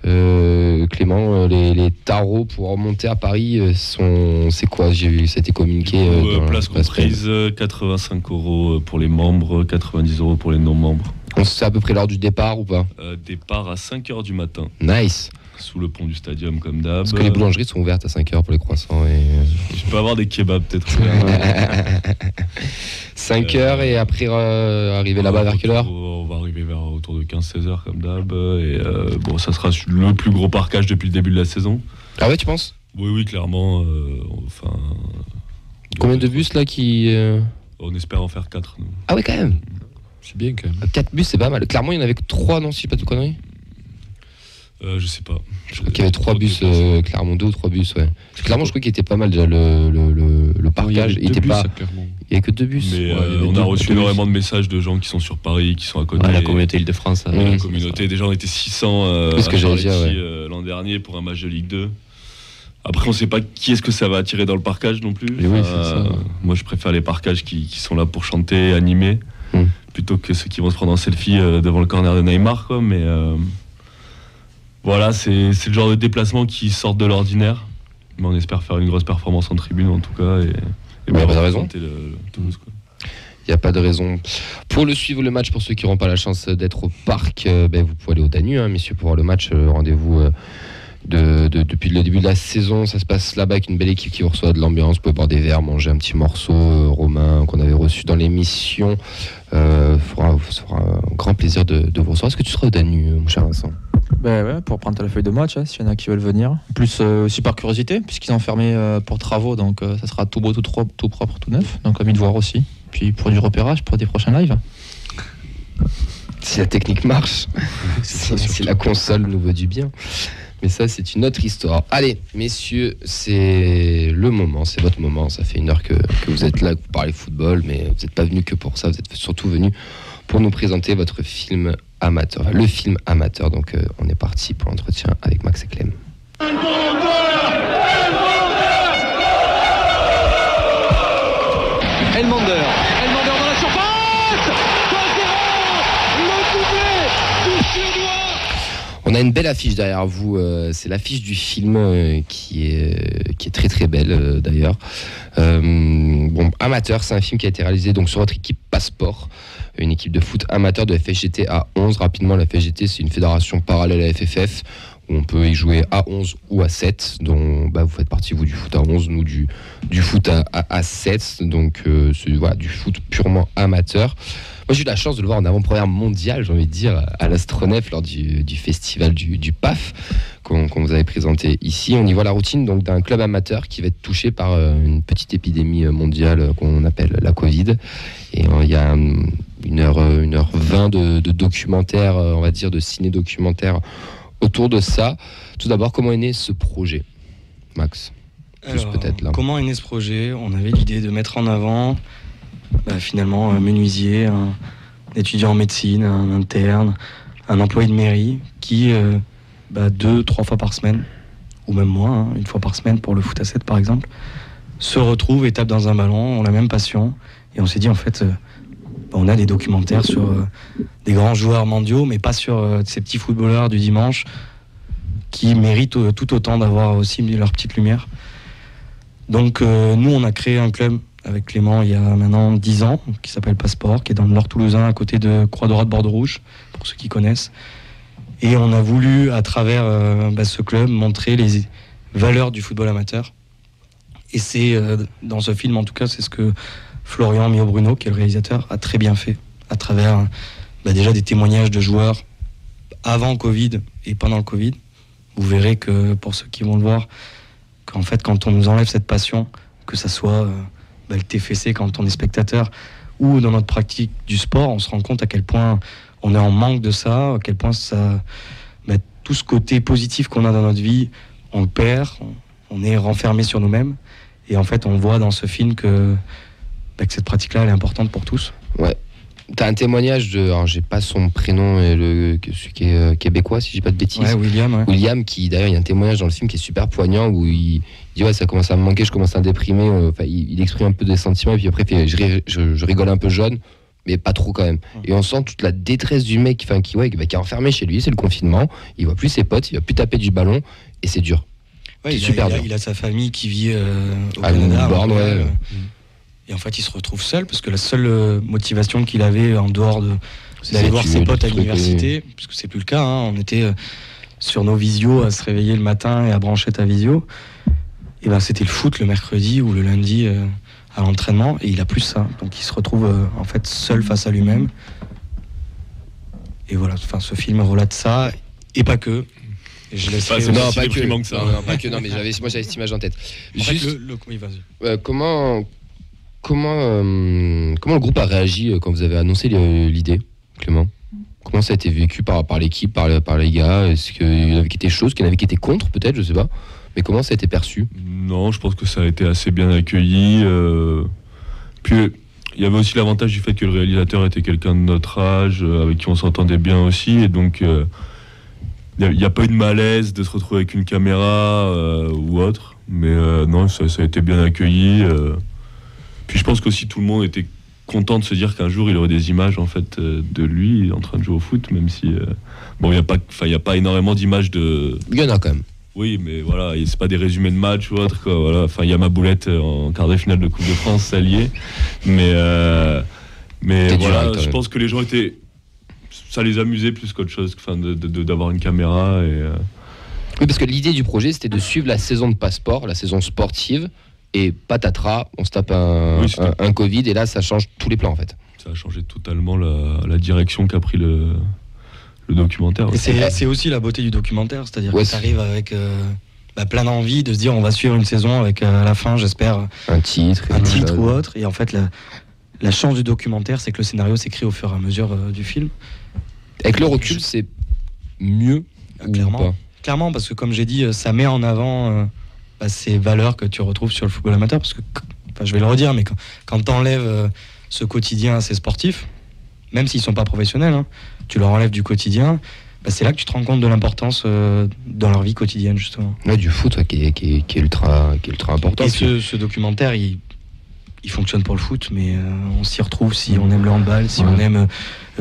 Clément, les tarots pour remonter à Paris c'est quoi? J'ai vu, ça a été communiqué. Place comprise, 85 € pour les membres, 90 € pour les non-membres. On sait à peu près l'heure du départ ou pas? Départ à 5h du matin. Nice. sous le pont du stadium comme d'hab. Parce que les boulangeries sont ouvertes à 5h pour les croissants. Je peux avoir des kebabs peut-être. 5h et après arriver là-bas vers quelle heure? On va arriver vers autour de 15-16h comme d'hab. Et ça sera le plus gros parkage depuis le début de la saison. Ah ouais, tu penses? Oui, clairement. Combien de bus là qui... On espère en faire 4. Nous. Ah ouais, quand même. C'est bien quand même. 4 bus, c'est pas mal. Clairement, il y en avait que 3, non, si je dis pas de conneries. Je sais pas. Je crois qu'il y avait 3 bus, clairement 2 ou 3 bus, ouais. Clairement, je crois qu'il était pas mal déjà le parkage. Il y avait que 2 bus. Mais on a reçu énormément de messages de gens qui sont sur Paris, qui sont à côté. La communauté Île-de-France. La communauté, déjà on était 600 ce que j'allais dire, l'an dernier pour un match de Ligue 2. Après, on ne sait pas qui est-ce que ça va attirer dans le parkage non plus. Oui, c'est ça. Moi, je préfère les parkages qui sont là pour chanter, animer, plutôt que ceux qui vont se prendre en selfie devant le corner de Neymar, quoi. Mais voilà, c'est le genre de déplacement qui sort de l'ordinaire. Mais on espère faire une grosse performance en tribune, en tout cas. Et bien raison. Toulouse, quoi. Il n'y a pas de raison. Pour le suivre, le match, pour ceux qui n'auront pas la chance d'être au parc, vous pouvez aller au Danube, messieurs, pour voir le match. Rendez-vous depuis le début de la saison. Ça se passe là-bas avec une belle équipe qui vous reçoit de l'ambiance. Vous pouvez boire des verres, manger un petit morceau. Romain, qu'on avait reçu dans l'émission, fera un grand plaisir de vous recevoir. Est-ce que tu seras au Danube, mon cher Vincent? Ouais, pour prendre la feuille de match, s'il y en a qui veulent venir. Plus aussi par curiosité, puisqu'ils ont fermé pour travaux, donc ça sera tout beau, tout propre, tout neuf. Donc envie de voir aussi. Puis pour du repérage, pour des prochains lives. Si la technique marche, si la console nous veut du bien. Mais ça, c'est une autre histoire. Allez, messieurs, c'est le moment, c'est votre moment. Ça fait 1 heure que vous êtes là, que vous parlez football, mais vous n'êtes pas venus que pour ça. Vous êtes surtout venus pour nous présenter votre film amateur, le film amateur. Donc, on est parti pour l'entretien avec Max et Clem. Elmander dans la surface. 2-0, le doublé du Suédois. On a une belle affiche derrière vous, c'est l'affiche du film qui est très très belle d'ailleurs. Amateur, c'est un film qui a été réalisé donc sur votre équipe Passeport, une équipe de foot amateur de FSGT A11. Rapidement, la FSGT, c'est une fédération parallèle à la FFF où on peut y jouer à 11 ou à 7, dont vous faites partie vous du foot à 11, nous du foot à 7, donc c'est du foot purement amateur. Moi, j'ai eu la chance de le voir en avant-première mondiale, j'ai envie de dire, à l'Astronef lors du festival du PAF qu'on vous avait présenté ici. On y voit la routine donc d'un club amateur qui va être touché par une petite épidémie mondiale qu'on appelle la Covid. Et il y a 1h20 de documentaire, on va dire, de ciné-documentaire autour de ça. Tout d'abord, comment est né ce projet, Max? Peut-être là. Comment est né ce projet? On avait l'idée de mettre en avant finalement un menuisier, un étudiant en médecine, un interne, un employé de mairie qui 2-3 fois par semaine, ou même moins, 1 fois par semaine pour le foot à 7 par exemple, se retrouve et tape dans un ballon, ont la même passion. Et on s'est dit en fait, on a des documentaires sur des grands joueurs mondiaux, mais pas sur ces petits footballeurs du dimanche qui méritent tout autant d'avoir aussi leur petite lumière. Donc nous on a créé un club avec Clément il y a maintenant 10 ans, qui s'appelle Passeport, qui est dans le nord toulousain, à côté de Croix-Dorade Bordeaux-Rouge, pour ceux qui connaissent. Et on a voulu, à travers ce club, montrer les valeurs du football amateur. Et c'est, dans ce film en tout cas, c'est ce que Florian Mio-Bruno, qui est le réalisateur, a très bien fait, à travers déjà des témoignages de joueurs avant Covid et pendant le Covid. Vous verrez que, pour ceux qui vont le voir, qu'en fait, quand on nous enlève cette passion, que ça soit le TFC quand on est spectateur, ou dans notre pratique du sport, on se rend compte à quel point on est en manque de ça, à quel point ça, tout ce côté positif qu'on a dans notre vie, on le perd, on est renfermé sur nous-mêmes. Et en fait, on voit dans ce film que cette pratique-là, elle est importante pour tous. Ouais. T'as un témoignage de, alors j'ai pas son prénom, celui qui est québécois, si je dis pas de bêtises. Ouais, William. Ouais. William, qui d'ailleurs, il y a un témoignage dans le film qui est super poignant, où il dit ça commence à me manquer, je commence à me déprimer. Il exprime un peu des sentiments, et puis après, je rigole un peu jaune, mais pas trop quand même. Et on sent toute la détresse du mec, qui est enfermé chez lui, c'est le confinement, il voit plus ses potes, il va plus taper du ballon, et c'est dur. Ouais, il a sa famille qui vit au à Canada. Melbourne, ouais. Et en fait, il se retrouve seul, parce que la seule motivation qu'il avait en dehors d'aller voir ses potes à l'université, puisque c'est plus le cas, on était sur nos visios à se réveiller le matin et à brancher ta visio. Et ben c'était le foot le mercredi ou le lundi à l'entraînement, et il a plus ça. Donc il se retrouve en fait seul face à lui-même. Et voilà, enfin ce film relate ça, et pas que. Et je laisse pas que ça. Non, pas que. Non, mais j'avais cette image en tête. Juste, oui, vas-y. comment le groupe a réagi quand vous avez annoncé l'idée, Clément? Comment ça a été vécu par l'équipe, par les gars? Est-ce qu'il y en avait qui étaient chauds, qu'il y en avait qui étaient contre, peut-être, je sais pas. Mais comment ça a été perçu? Non, je pense que ça a été assez bien accueilli. Puis il y avait aussi l'avantage du fait que le réalisateur était quelqu'un de notre âge, avec qui on s'entendait bien aussi, et donc il n'y a pas eu de malaise de se retrouver avec une caméra ou autre. Mais non, ça a été bien accueilli. Puis je pense qu'aussi tout le monde était content de se dire qu'un jour il aurait des images en fait de lui en train de jouer au foot, même si bon, il y a pas énormément d'images de. Il y en a quand même. Oui, mais voilà, c'est pas des résumés de match ou autre, quoi. Voilà, enfin, il y a ma boulette en quart de finale de Coupe de France, ça lié. Mais voilà, je pense que les gens étaient, ça les amusait plus qu'autre chose, enfin, d'avoir une caméra et. Oui, parce que l'idée du projet, c'était de suivre la saison de passeport, la saison sportive. Et patatras, on se tape un Covid, et là ça change tous les plans en fait. Ça a changé totalement la direction qu'a pris le documentaire. Et c'est aussi la beauté du documentaire, c'est-à-dire que tu arrives avec plein d'envie de se dire on va suivre une saison avec à la fin, j'espère, un titre ou autre. Et en fait, la chance du documentaire, c'est que le scénario s'écrit au fur et à mesure du film. Avec le recul, c'est mieux clairement, parce que comme j'ai dit, ça met en avant ces valeurs que tu retrouves sur le football amateur, parce que, je vais le redire, mais quand tu enlèves ce quotidien à ces sportifs, même s'ils ne sont pas professionnels, hein, tu leur enlèves du quotidien, c'est là que tu te rends compte de l'importance dans leur vie quotidienne, justement. Ouais, du foot qui est ultra important. Et ce documentaire, il fonctionne pour le foot, mais on s'y retrouve si on aime le handball, si on aime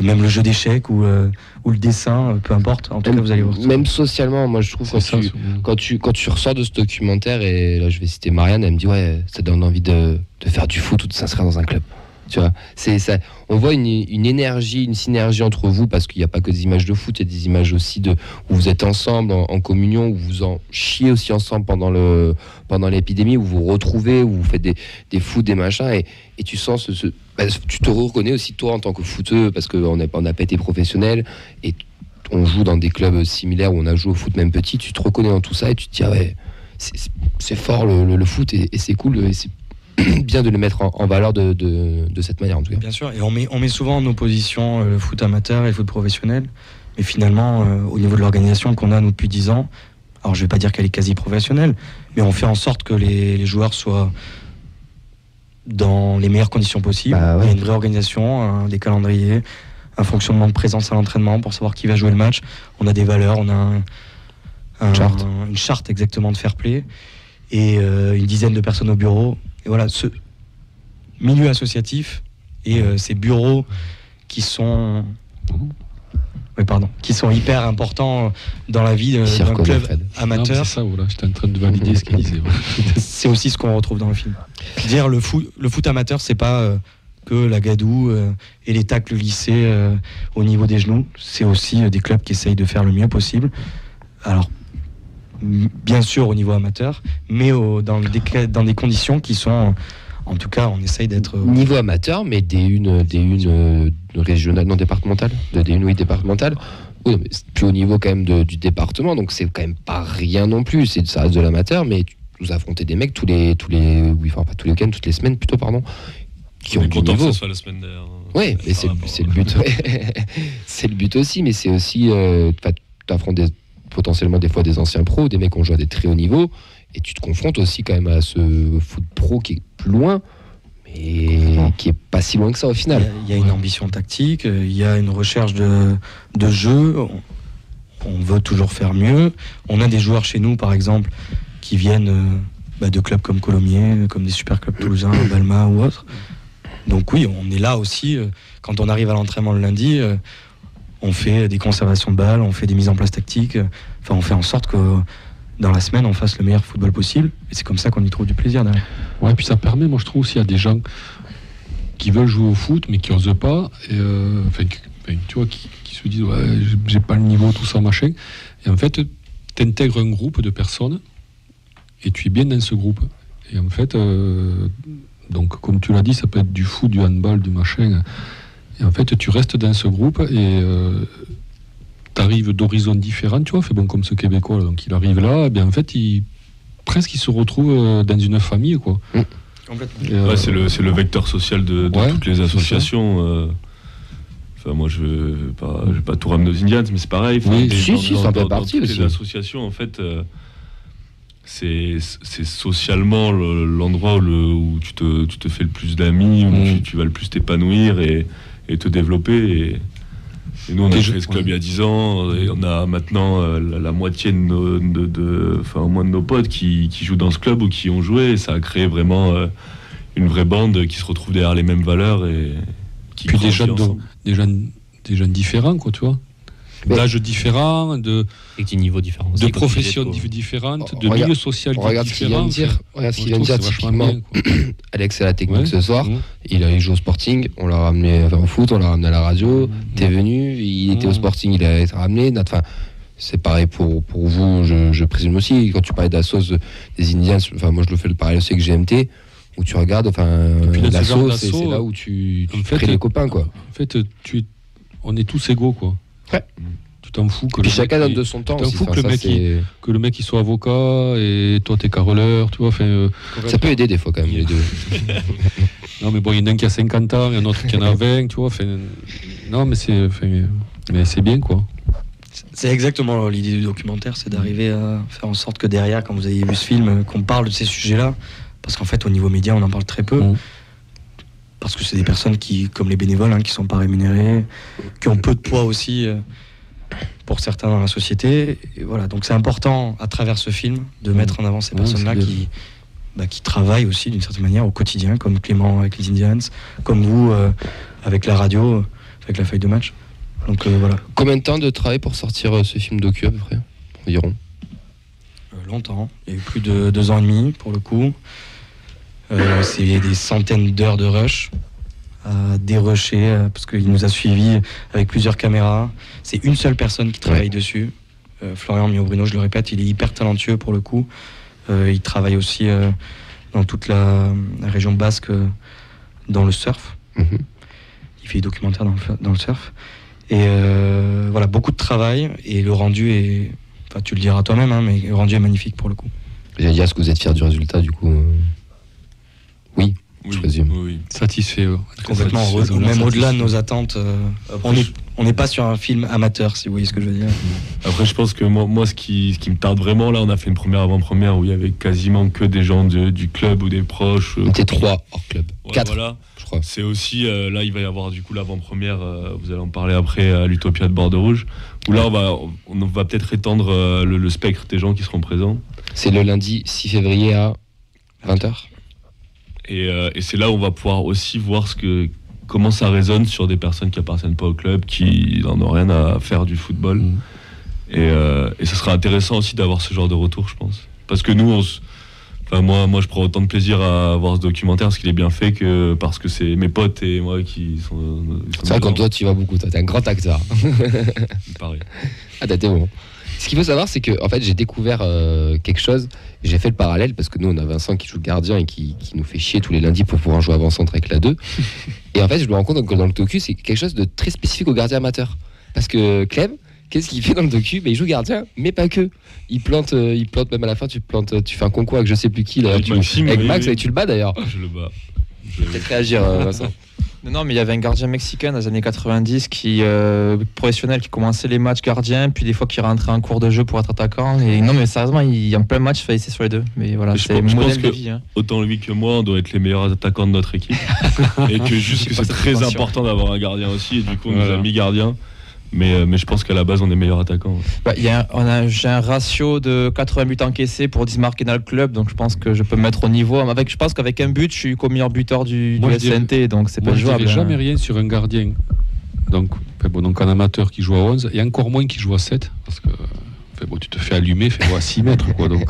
même le jeu d'échecs ou le dessin, peu importe. En tout cas, vous allez voir. Même socialement, moi je trouve quand tu ressors de ce documentaire, et là je vais citer Marianne, elle me dit ouais, ça donne envie de faire du foot ou de s'inscrire dans un club. Tu vois, c'est ça. On voit une énergie, une synergie entre vous, parce qu'il n'y a pas que des images de foot, il y a des images aussi où vous êtes ensemble en communion, où vous en chiez aussi ensemble pendant l'épidémie, où vous vous retrouvez, où vous faites des foot, des machins, et tu sens tu te reconnais aussi toi en tant que footeux, parce qu'on n'a pas été professionnel, et on joue dans des clubs similaires où on a joué au foot même petit, tu te reconnais dans tout ça et tu te dis ah ouais, c'est fort le foot, et c'est cool, et c'est bien de le mettre en valeur de cette manière en tout cas. Bien sûr, et on met souvent en opposition le foot amateur et le foot professionnel, mais finalement au niveau de l'organisation qu'on a nous depuis 10 ans, alors je vais pas dire qu'elle est quasi professionnelle, mais on fait en sorte que les joueurs soient dans les meilleures conditions possibles. Il y a une vraie organisation, des calendriers, un fonctionnement de présence à l'entraînement pour savoir qui va jouer le match. On a des valeurs, on a une charte exactement de fair play, et une dizaine de personnes au bureau. Et voilà, ce milieu associatif et ces bureaux qui sont hyper importants dans la vie d'un club amateur. Non, c'est ça, voilà, j'étais en train de valider ce qu'il disait. C'est aussi ce qu'on retrouve dans le film. Dire le foot amateur, c'est pas que la gadoue et les tacles lissés au niveau des genoux. C'est aussi des clubs qui essayent de faire le mieux possible. Alors, bien sûr au niveau amateur, mais dans des conditions qui sont, en tout cas, on essaye d'être niveau amateur, mais des une régionales, non départementales, départementales. Oui, mais c'est plus au niveau quand même du département, donc c'est quand même pas rien non plus. Ça reste de l'amateur, mais vous affrontez des mecs tous les week-ends, toutes les semaines plutôt, pardon, qui ont du niveau. Que ce soit la semaine dernière. Oui, mais c'est le but. C'est le but aussi, mais c'est aussi t'affrontes potentiellement des fois des anciens pros, des mecs qui ont joué à des très hauts niveaux, et tu te confrontes aussi quand même à ce foot pro qui est plus loin, mais qui est pas si loin que ça au final. Il y a une ambition tactique, il y a une recherche de jeu, on veut toujours faire mieux. On a des joueurs chez nous, par exemple, qui viennent de clubs comme Colomiers, comme des super clubs toulousains, Balma ou autres. Donc oui, on est là aussi, quand on arrive à l'entraînement le lundi, on fait des conservations de balles, on fait des mises en place tactiques, on fait en sorte que dans la semaine on fasse le meilleur football possible, et c'est comme ça qu'on y trouve du plaisir derrière. Ouais, et puis ça permet, moi je trouve aussi, à des gens qui veulent jouer au foot mais qui n'osent pas, tu vois, qui se disent ouais, j'ai pas le niveau, tout ça, machin. Et en fait, tu intègres un groupe de personnes et tu es bien dans ce groupe. Et en fait, donc comme tu l'as dit, ça peut être du foot, du handball, du machin. Et en fait, tu restes dans ce groupe et tu arrives d'horizons différents, tu vois. Fait bon comme ce Québécois, là, donc il arrive là, et bien en fait, presque il se retrouve dans une famille, quoi. Complètement. C'est le vecteur social de toutes les associations. Enfin, moi, je vais pas tout ramener aux Indians, mais c'est pareil. Oui, ça fait partie aussi. Les associations, en fait, c'est socialement l'endroit où tu te fais le plus d'amis, où tu vas le plus t'épanouir et te développer. Et nous, on a créé ce club il y a 10 ans, et on a maintenant la moitié au moins de nos potes qui jouent dans ce club ou qui ont joué. Et ça a créé vraiment une vraie bande qui se retrouve derrière les mêmes valeurs et qui puis des jeunes différents, quoi, tu vois. D'âge différents, de niveaux différents, de professions différentes, de milieux sociaux différents. Regarde ce qu'il vient de dire, typiquement. Alex est à la technique ce soir, il joue au Sporting, on l'a ramené au foot, on l'a ramené à la radio, t'es venu, il était au Sporting, il a été ramené. Enfin, c'est pareil pour vous, je présume aussi. Quand tu parlais d'assos des Indians, enfin moi je le fais le pareil aussi avec GMT, où tu regardes, l'assos, c'est là où tu crées les copains, quoi. En fait, on est tous égaux, quoi. Ouais. Tu t'en fous que puis chacun donne de son temps. Tu t'en fous que le mec il soit avocat et toi t'es carreleur, tu vois. Ça peut aider des fois quand même les deux. Non mais bon, il y en a un qui a 50 ans, il y en a un autre qui en a 20, tu vois. Non mais c'est bien, quoi. C'est exactement l'idée du documentaire, c'est d'arriver à faire en sorte que derrière, quand vous avez vu ce film, qu'on parle de ces sujets-là, parce qu'en fait au niveau média on en parle très peu. Parce que c'est des personnes qui, comme les bénévoles, qui sont pas rémunérés, qui ont peu de poids aussi pour certains dans la société. Et voilà, donc c'est important à travers ce film de mettre en avant ces personnes-là qui travaillent aussi d'une certaine manière au quotidien, comme Clément avec les Indians, comme vous avec la radio, avec la feuille de match. Donc voilà. Combien de temps de travail pour sortir ce film docu à peu près, environ? Longtemps. Il y a eu plus de 2 ans et demi pour le coup. C'est des centaines d'heures de rush à dérusher parce qu'il nous a suivis avec plusieurs caméras. C'est une seule personne qui travaille dessus. Florian Mio-Bruno, je le répète, il est hyper talentueux pour le coup. Il travaille aussi dans toute la région basque dans le surf. Il fait des documentaires dans le surf. Et voilà, beaucoup de travail et le rendu est... Enfin, tu le diras toi-même, mais le rendu est magnifique pour le coup. J'allais dire, est-ce que vous êtes fiers du résultat du coup? Oui, je présume. Oui. Satisfait. Complètement heureux. Même au-delà de nos attentes, on n'est pas sur un film amateur, si vous voyez ce que je veux dire. Après, je pense que moi ce qui me tarde vraiment, là, on a fait une première avant-première où il y avait quasiment que des gens du club ou des proches. On était 3 hors club. 4, voilà. je crois. C'est aussi, là, il va y avoir du coup l'avant-première, vous allez en parler après, à l'Utopia de Bordeaux-Rouge, où là, on va peut-être étendre le spectre des gens qui seront présents. C'est le lundi 6 février à 20h. Et c'est là où on va pouvoir aussi voir comment ça résonne sur des personnes qui appartiennent pas au club, qui n'en ont rien à faire du football. Et ce sera intéressant aussi d'avoir ce genre de retour, je pense. Parce que nous, moi je prends autant de plaisir à voir ce documentaire parce qu'il est bien fait que parce que c'est mes potes et moi qui sont c'est vrai, quand toi tu y vas beaucoup, toi t'es un grand acteur. Pareil. Ah, t'es bon. Ce qu'il faut savoir, c'est que en fait, j'ai découvert quelque chose. J'ai fait le parallèle parce que nous, on a Vincent qui joue le gardien et qui nous fait chier tous les lundis pour pouvoir jouer avant-centre avec la 2. Et en fait, je me rends compte que dans le docu, c'est quelque chose de très spécifique aux gardiens amateurs. Parce que Clem, qu'est-ce qu'il fait dans le docu? Il joue gardien, mais pas que. Il plante même à la fin. Tu fais un concours avec je sais plus qui d'ailleurs. Avec Max, et tu le bats d'ailleurs. Je le bats. Je vais peut-être réagir, Vincent. Non, mais il y avait un gardien mexicain dans les années 90 professionnel qui commençait les matchs gardiens, puis des fois qui rentrait en cours de jeu pour être attaquant. Et non, mais sérieusement, il y a en plein match, il fallait essayer sur les deux. Mais voilà, c'est le modèle de vie. Autant lui que moi, on doit être les meilleurs attaquants de notre équipe. Et que juste que c'est très important d'avoir un gardien aussi. Et du coup, on nous a mis gardien. Mais je pense qu'à la base, on est meilleurs attaquants. J'ai un ratio de 80 buts encaissés pour 10 marqués dans le club, donc je pense que je peux me mettre au niveau. Je pense qu'avec un but, je suis co-meilleur buteur du SNT, donc c'est pas jouable. Je ne jamais rien sur un gardien. Donc un amateur qui joue à 11, et encore moins qui joue à 7, parce que tu te fais allumer, à 6 mètres. Quoi, donc,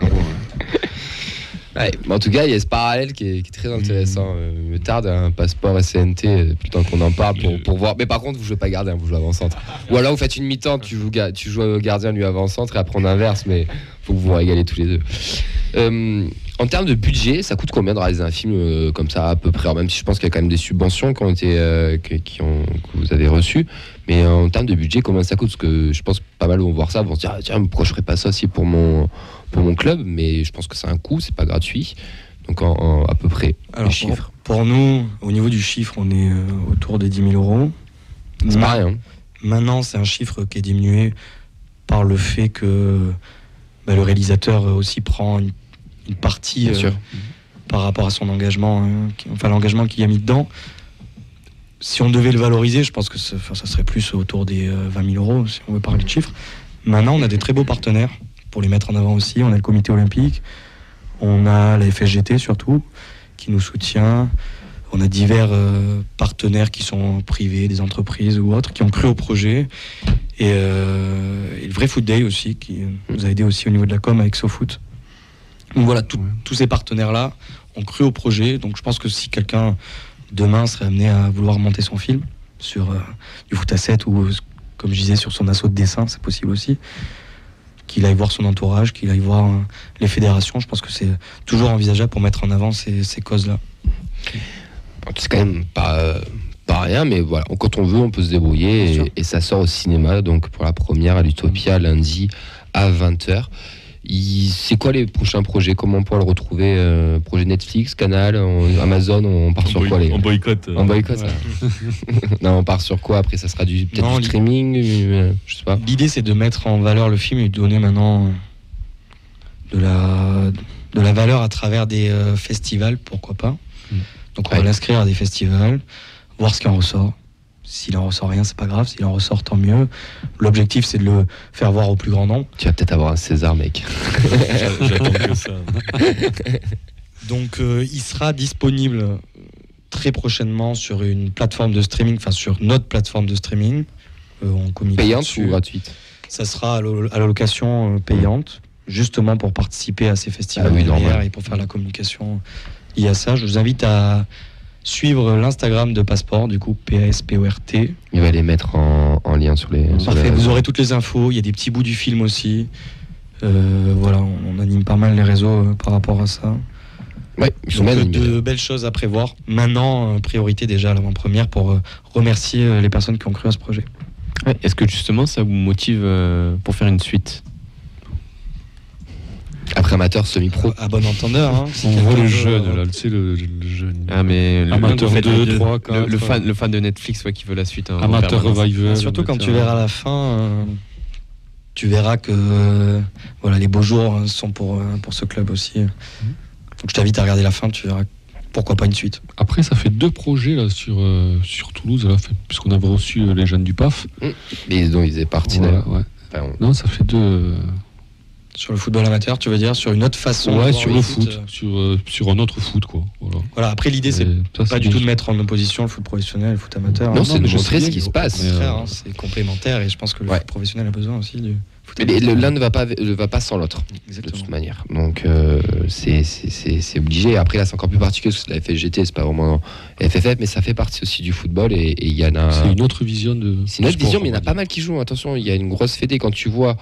Ouais, mais en tout cas, il y a ce parallèle qui est très intéressant. Il me tarde un passeport SCNT depuis le temps qu'on en parle pour voir. Mais par contre, vous jouez pas gardien, vous jouez avant-centre. Ou alors vous faites une mi-temps, tu joues gardien, lui avant-centre et après on inverse, mais faut que vous vous régalez tous les deux. En termes de budget, ça coûte combien de réaliser un film comme ça à peu près? Alors, même si je pense qu'il y a quand même des subventions qui ont été, que vous avez reçues, mais en termes de budget, combien ça coûte? Parce que je pense que pas mal vont voir ça, vont se dire tiens, pourquoi je ferais pas ça aussi pour mon club? Mais je pense que c'est un coût, c'est pas gratuit. Donc à peu près. Alors, les chiffres. Pour nous, au niveau du chiffre, on est autour des 10 000 euros. C'est pas rien. Maintenant, c'est un chiffre qui est diminué par le fait que le réalisateur aussi prend une partie par rapport à son engagement, l'engagement qu'il a mis dedans. Si on devait le valoriser, je pense que ça serait plus autour des 20 000 euros, si on veut parler de chiffres. Maintenant, on a des très beaux partenaires pour les mettre en avant aussi. On a le comité olympique, on a la FSGT surtout, qui nous soutient. On a divers partenaires qui sont privés, des entreprises ou autres, qui ont cru au projet. Et le Vrai Foot Day aussi, qui nous a aidé aussi au niveau de la com avec SoFoot. Donc voilà, tous ces partenaires-là ont cru au projet. Donc je pense que si quelqu'un demain serait amené à vouloir monter son film sur du foot à 7 ou, comme je disais, sur son assaut de dessin, c'est possible aussi, qu'il aille voir son entourage, qu'il aille voir les fédérations. Je pense que c'est toujours envisageable pour mettre en avant ces causes-là. C'est quand même pas rien, mais voilà, quand on veut, on peut se débrouiller et ça sort au cinéma, donc pour la première à l'Utopia lundi à 20h. C'est quoi les prochains projets? Comment on pourra le retrouver? Projet Netflix, Canal, Amazon, on part sur quoi? On boycotte. On boycotte, ça. Non, on part sur quoi? Après, ça sera peut-être du streaming, je sais pas. L'idée, c'est de mettre en valeur le film et de donner maintenant de la valeur à travers des festivals, pourquoi pas. Donc on va l'inscrire à des festivals, voir ce qui en ressort. S'il en ressort rien, c'est pas grave. S'il en ressort, tant mieux. L'objectif, c'est de le faire voir au plus grand nombre. Tu vas peut-être avoir un César, mec. J'attends que ça. Donc, il sera disponible très prochainement sur une plateforme de streaming, enfin sur notre plateforme de streaming. On communique payante dessus. ou gratuite? Ça sera à la location payante, justement pour participer à ces festivals et pour faire la communication liée à ça. Je vous invite à suivre l'Instagram de Passport, du coup PASPORT. Il va les mettre en lien sur les... Parfait, vous aurez toutes les infos, il y a des petits bouts du film aussi. Voilà, on anime pas mal les réseaux par rapport à ça. Ouais, donc de belles choses à prévoir. Maintenant, priorité déjà à l'avant-première pour remercier les personnes qui ont cru à ce projet. Ouais, est-ce que justement ça vous motive pour faire une suite? Après amateur, semi-pro. À bon entendeur. Hein, on voit le jeune, là, tu sais, le jeune. Ah, mais amateur 2, 3, 4. Le fan de Netflix qui veut la suite. Hein, amateur revival. Surtout quand tu verras la fin, tu verras que voilà, les beaux jours sont pour ce club aussi. Donc je t'invite à regarder la fin, tu verras pourquoi pas une suite. Après, ça fait 2 projets là, sur Toulouse, là, puisqu'on avait reçu les jeunes du PAF. Mais dont ils étaient partis d'ailleurs. Ouais. Enfin, non, ça fait 2. Sur le football amateur, tu veux dire, sur une autre façon? Ouais, sur le foot, sur un autre foot, quoi. Voilà, après l'idée, c'est pas du tout de mettre en opposition le foot professionnel et le foot amateur. Non, c'est de montrer ce qui se passe. C'est complémentaire et je pense que le foot professionnel a besoin aussi du foot amateur. Mais l'un ne va pas sans l'autre, de toute manière. Donc, c'est obligé. Après, là, c'est encore plus particulier parce que la FSGT, c'est pas vraiment FFF, mais ça fait partie aussi du football et il y en a... C'est une autre vision de... C'est une autre vision, mais il y en a pas mal qui jouent. Attention, il y a une grosse fédé quand tu vois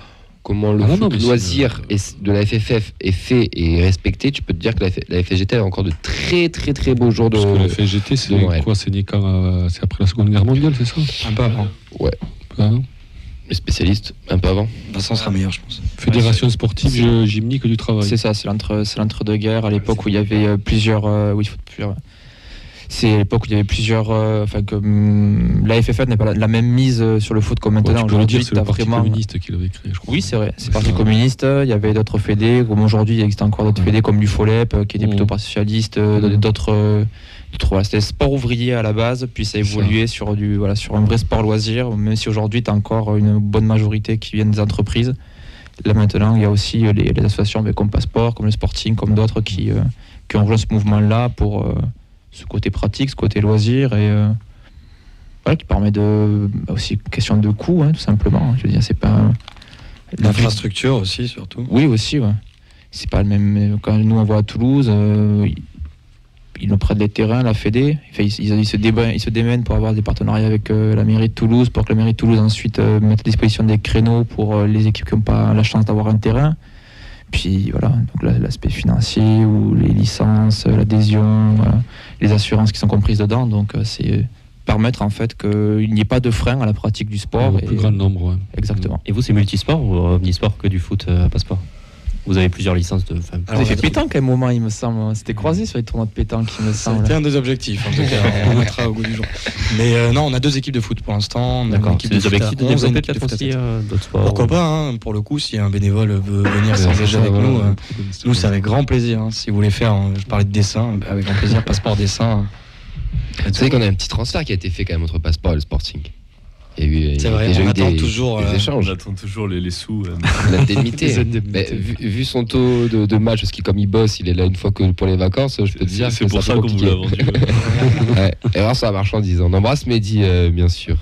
comment le foot loisir de la FFF est fait et respecté, tu peux te dire que la FSGT a encore de très très très beaux jours de... Parce que la FSGT, c'est quoi? C'est après la Seconde Guerre mondiale, c'est ça? Un peu avant. Ouais. Les spécialistes, un peu avant. Vincent sera meilleur, je pense. Fédération sportive gymnique du travail. C'est ça, c'est l'entre-deux-guerres, à l'époque où il y avait plusieurs... C'est à l'époque où il y avait plusieurs... la FFF n'est pas la même mise sur le foot comme maintenant. Tu peux le dire, c'est le Parti communiste qui l'avait créé, je crois. Oui, c'est vrai, c'est le Parti communiste. Il y avait d'autres fédés, comme aujourd'hui, il existe encore d'autres fédés comme l'UFOLEP, qui était plutôt Parti socialiste, d'autres... C'était sport ouvrier à la base, puis ça a évolué sur un vrai sport loisir, même si aujourd'hui, tu as encore une bonne majorité qui viennent des entreprises. Là maintenant, il y a aussi les associations comme Passport, comme le Sporting, comme d'autres qui ont rejoint ce mouvement-là pour... ce côté pratique, ce côté loisir et qui permet de aussi question de coût tout simplement. Je veux dire, c'est pas l'infrastructure aussi surtout. Oui aussi. Ouais. c'est pas le même. Quand nous on voit à Toulouse, ils nous prêtent des terrains, la Fédé. Ils se démènent pour avoir des partenariats avec la mairie de Toulouse, pour que la mairie de Toulouse ensuite mette à disposition des créneaux pour les équipes qui n'ont pas la chance d'avoir un terrain. Puis voilà, donc l'aspect financier ou les licences, l'adhésion, les assurances qui sont comprises dedans. Donc c'est permettre en fait qu'il n'y ait pas de frein à la pratique du sport. Au plus grand nombre, ouais. Exactement. Et vous, c'est multisport ou omnisport que du foot à Passeport? Vous avez plusieurs licences de femmes. Vous avez fait pétanque à un moment, il me semble. C'était croisé sur les tournois de pétanque, il me semble. C'était un des objectifs, en tout cas. On le mettra au goût du jour. Mais non, on a 2 équipes de foot pour l'instant. D'accord. C'est des objectifs de développer peut-être aussi d'autres sports. Pourquoi pas, hein, pour le coup, si un bénévole veut venir s'engager avec nous, c'est avec grand plaisir. Hein. Si vous voulez faire, je parlais de dessin, avec grand plaisir, Passeport dessin. Vous savez qu'on a un petit transfert qui a été fait quand même entre Passeport et le Sporting. C'est vrai, on attend toujours des échanges. On attend toujours les sous. L'indemnité. Vu son taux de match, parce que comme il bosse, il est là une fois que pour les vacances, je peux te dire. C'est pour ça qu'on vous l'a vendu. Et alors ça marche en disant. On embrasse Mehdi, bien sûr.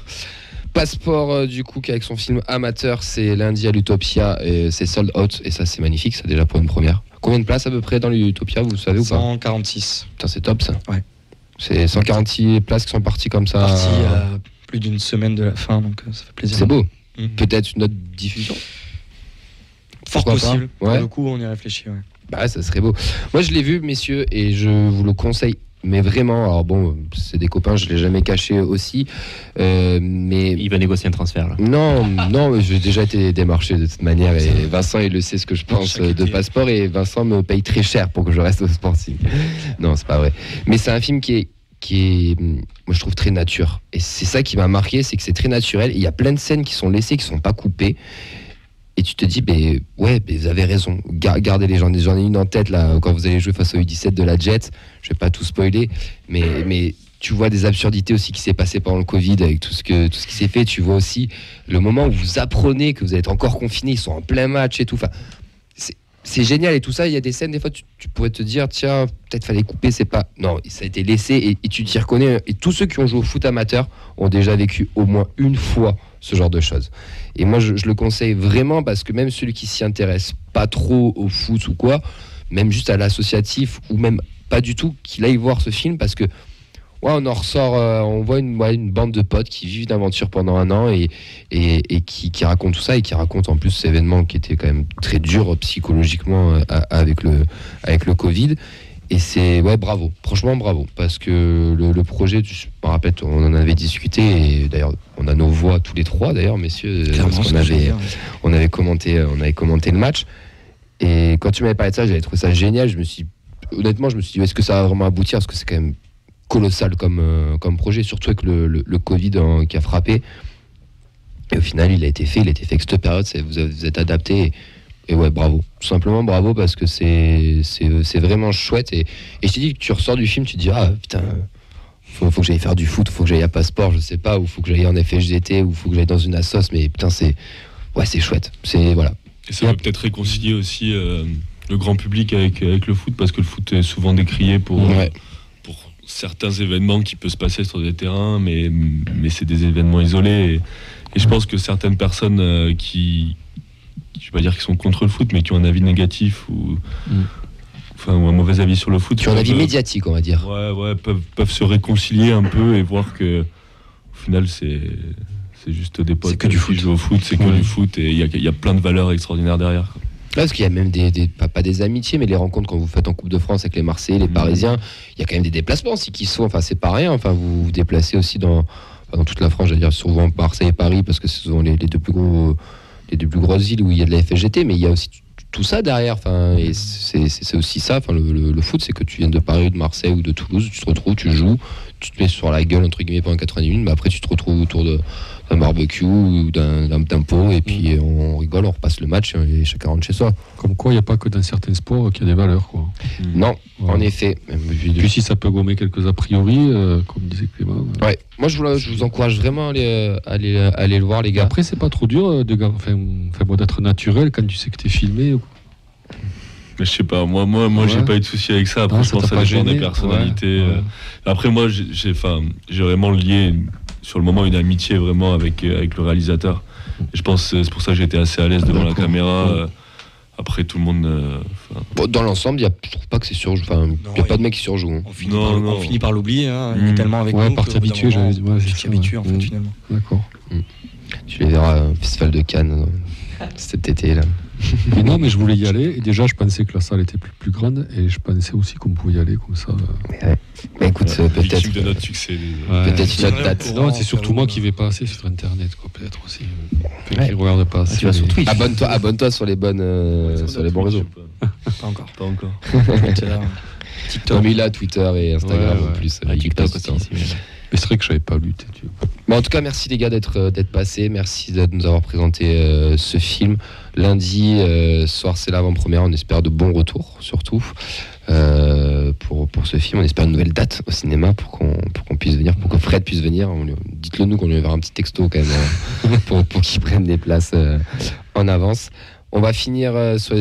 Passeport, du coup, qu'avec son film amateur, c'est lundi à l'Utopia, et c'est sold out, et ça c'est magnifique, ça déjà pour une première. Combien de places à peu près dans l'Utopia, vous savez ou pas? 146. Putain, c'est top ça. Ouais. C'est 146 places qui sont parties comme ça. Parties plus d'une semaine de la fin, donc ça fait plaisir. C'est beau. Peut-être une autre diffusion. Fort possible. Ouais. Pour le coup, on y réfléchit. Ouais. Bah, ça serait beau. Moi, je l'ai vu, messieurs, et je vous le conseille. Mais vraiment, alors bon, c'est des copains, je ne l'ai jamais caché aussi. Mais il va négocier un transfert là. Non, j'ai déjà été démarché de toute manière. Et Vincent, il le sait ce que je pense de Passeport. Et Vincent me paye très cher pour que je reste au Sporting. Non, c'est pas vrai. Mais c'est un film qui est, moi je trouve très nature. Et c'est ça qui m'a marqué, c'est que c'est très naturel. Il y a plein de scènes qui sont laissées, qui sont pas coupées. Et tu te dis, ouais, vous avez raison. Gardez les gens. J'en ai une en tête là, quand vous allez jouer face au U17 de la Jet. Je vais pas tout spoiler, mais tu vois des absurdités aussi qui s'est passé pendant le Covid avec tout ce qui s'est fait. Tu vois aussi le moment où vous apprenez que vous êtes encore confinés, ils sont en plein match et tout. Enfin, c'est génial et tout ça. Il y a des scènes, des fois, tu pourrais te dire, tiens, peut-être fallait couper, c'est pas. Non, ça a été laissé et tu t'y reconnais. Et tous ceux qui ont joué au foot amateur ont déjà vécu au moins une fois ce genre de choses. Et moi, je le conseille vraiment parce que même celui qui s'y intéresse pas trop au foot ou quoi, même juste à l'associatif ou même pas du tout, qu'il aille voir ce film parce que on en ressort, on voit une bande de potes qui vivent une aventure pendant un an et qui racontent tout ça et qui racontent en plus cet événement qui était quand même très dur psychologiquement avec le Covid. Et c'est, bravo, franchement bravo, parce que le projet, je me rappelle, on en avait discuté, et d'ailleurs, on a nos voix tous les trois, d'ailleurs, messieurs, parce qu'on avait commenté le match, et quand tu m'avais parlé de ça, j'avais trouvé ça génial, honnêtement, je me suis dit, est-ce que ça va vraiment aboutir, parce que c'est quand même colossal comme projet, surtout avec le Covid qui a frappé, et au final, il a été fait avec cette période, vous êtes adapté. Et ouais, bravo. Tout simplement bravo parce que c'est vraiment chouette. Et je t'ai dit que tu ressors du film, tu te dis, ah putain, faut que j'aille faire du foot, faut que j'aille à Passeport, je sais pas, ou faut que j'aille en FSGT, ou faut que j'aille dans une assos, mais putain, c'est chouette. Voilà. Et ça va peut-être réconcilier aussi le grand public avec le foot, parce que le foot est souvent décrié pour certains événements qui peuvent se passer sur des terrains, mais c'est des événements isolés. Et je pense que certaines personnes qui je vais pas dire qu'ils sont contre le foot, mais qui ont un avis négatif ou un mauvais avis sur le foot. Qui ont un avis médiatique, on va dire. Ouais, peuvent se réconcilier un peu et voir que au final c'est juste des potes qui jouent au foot, c'est que du foot, et il y a plein de valeurs extraordinaires derrière. Là, parce qu'il y a même pas des amitiés, mais les rencontres quand vous faites en Coupe de France avec les Marseillais, les Parisiens, il y a quand même des déplacements aussi qui sont, enfin c'est pas rien, enfin vous vous déplacez aussi dans toute la France, j'allais dire souvent Marseille et Paris, parce que c'est souvent les deux plus grosses villes où il y a de la FSGT, mais il y a aussi tout ça derrière. Enfin, et c'est aussi ça. Enfin, le foot, c'est que tu viennes de Paris ou de Marseille ou de Toulouse, tu te retrouves, tu joues, tu te mets sur la gueule entre guillemets pendant 90 minutes, mais après tu te retrouves autour d'un barbecue ou d'un pot, et puis on rigole, on repasse le match et chacun rentre chez soi. Comme quoi, il n'y a pas que dans certains sports qu'il y a des valeurs, quoi. Non, en effet. Puis si ça peut gommer quelques a priori, comme disait Clément. Ouais. Moi, je vous encourage vraiment à aller le voir, les gars. Et après, c'est pas trop dur d'être naturel quand tu sais que t'es filmé. Mais je sais pas, moi j'ai pas eu de souci avec ça. Après, je pense que ça dépend des personnalités. Après, moi, j'ai vraiment lié sur le moment une amitié vraiment avec le réalisateur. Et je pense que c'est pour ça que j'étais assez à l'aise devant la caméra. Après, tout le monde. Bon, dans l'ensemble, je trouve pas que c'est surjoué. Enfin, il n'y a pas de mec qui surjoue. Hein. On finit par l'oublier. Hein. Il est tellement avec ouais, nous. par t'habituer, tu t'y habitues en fait finalement. D'accord. Tu les verras au Festival de Cannes cet été là. Mais non, mais je voulais y aller. Et déjà, je pensais que la salle était plus grande. Et je pensais aussi qu'on pouvait y aller comme ça. Mais écoute, peut-être. de notre succès. Peut-être une autre date. Non, c'est surtout moi qui vais pas assez sur Internet, quoi, peut-être aussi. Qui regarde pas assez. Tu vas sur Twitch. Abonne-toi sur les bonnes, sur les bons réseaux. Pas encore. TikTok. Mais il a Twitter et Instagram en plus. TikTok aussi. Mais c'est vrai que je savais pas lutter. Bon, en tout cas, merci les gars d'être passés. Merci de nous avoir présenté ce film. Lundi soir, c'est l'avant-première. On espère de bons retours, surtout pour ce film. On espère une nouvelle date au cinéma pour qu'on puisse venir, pour que Fred puisse venir. Dites-le nous qu'on lui enverra un petit texto quand même pour qu'il prenne des places en avance. On va finir sur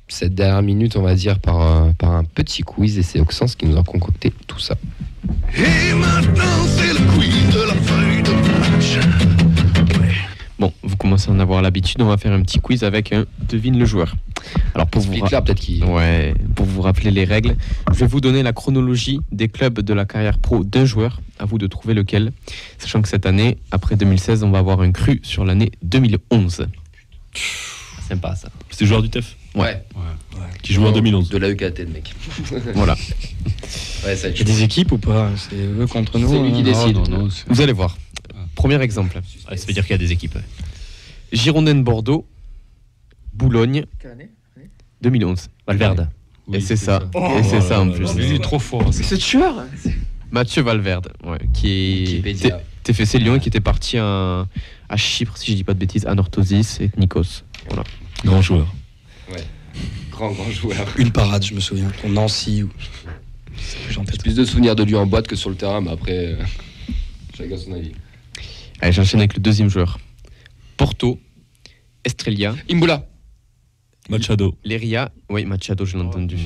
cette dernière minute, on va dire, par un petit quiz, et c'est Oxens qui nous a concocté tout ça. Et maintenant c'est le quiz de la feuille de match. Bon, vous commencez à en avoir l'habitude, on va faire un petit quiz avec un devine le joueur. Alors pour vous rappeler les règles, je vais vous donner la chronologie des clubs de la carrière pro d'un joueur, à vous de trouver lequel, sachant que cette année, après 2016, on va avoir un cru sur l'année 2011. Sympa ça. C'est le joueur du TEF. Ouais. Qui joue en 2011. De la UKT, le mec. Voilà. Ouais, ça Il y a des équipes ou pas? C'est eux contre nous? C'est lui qui décide. Non, vous allez voir. Premier exemple. Ça veut dire qu'il y a des équipes. Girondins Bordeaux, Boulogne, 2011. Valverde. Et c'est ça. Et c'est ça en plus. Il est trop fort. C'est tueur. Mathieu Valverde, qui est TFC Lyon et qui était parti à Chypre, si je dis pas de bêtises, à Anorthosis et Nikos. Voilà. Grand joueur. Ouais. Grand joueur. Une parade, je me souviens. Pour Nancy. J'ai plus de souvenirs de lui en boîte que sur le terrain, mais après, chacun son avis. Allez, j'enchaîne avec le deuxième joueur. Porto, Estrella, Imbula. Machado. Leria, oui, Machado, je l'ai entendu.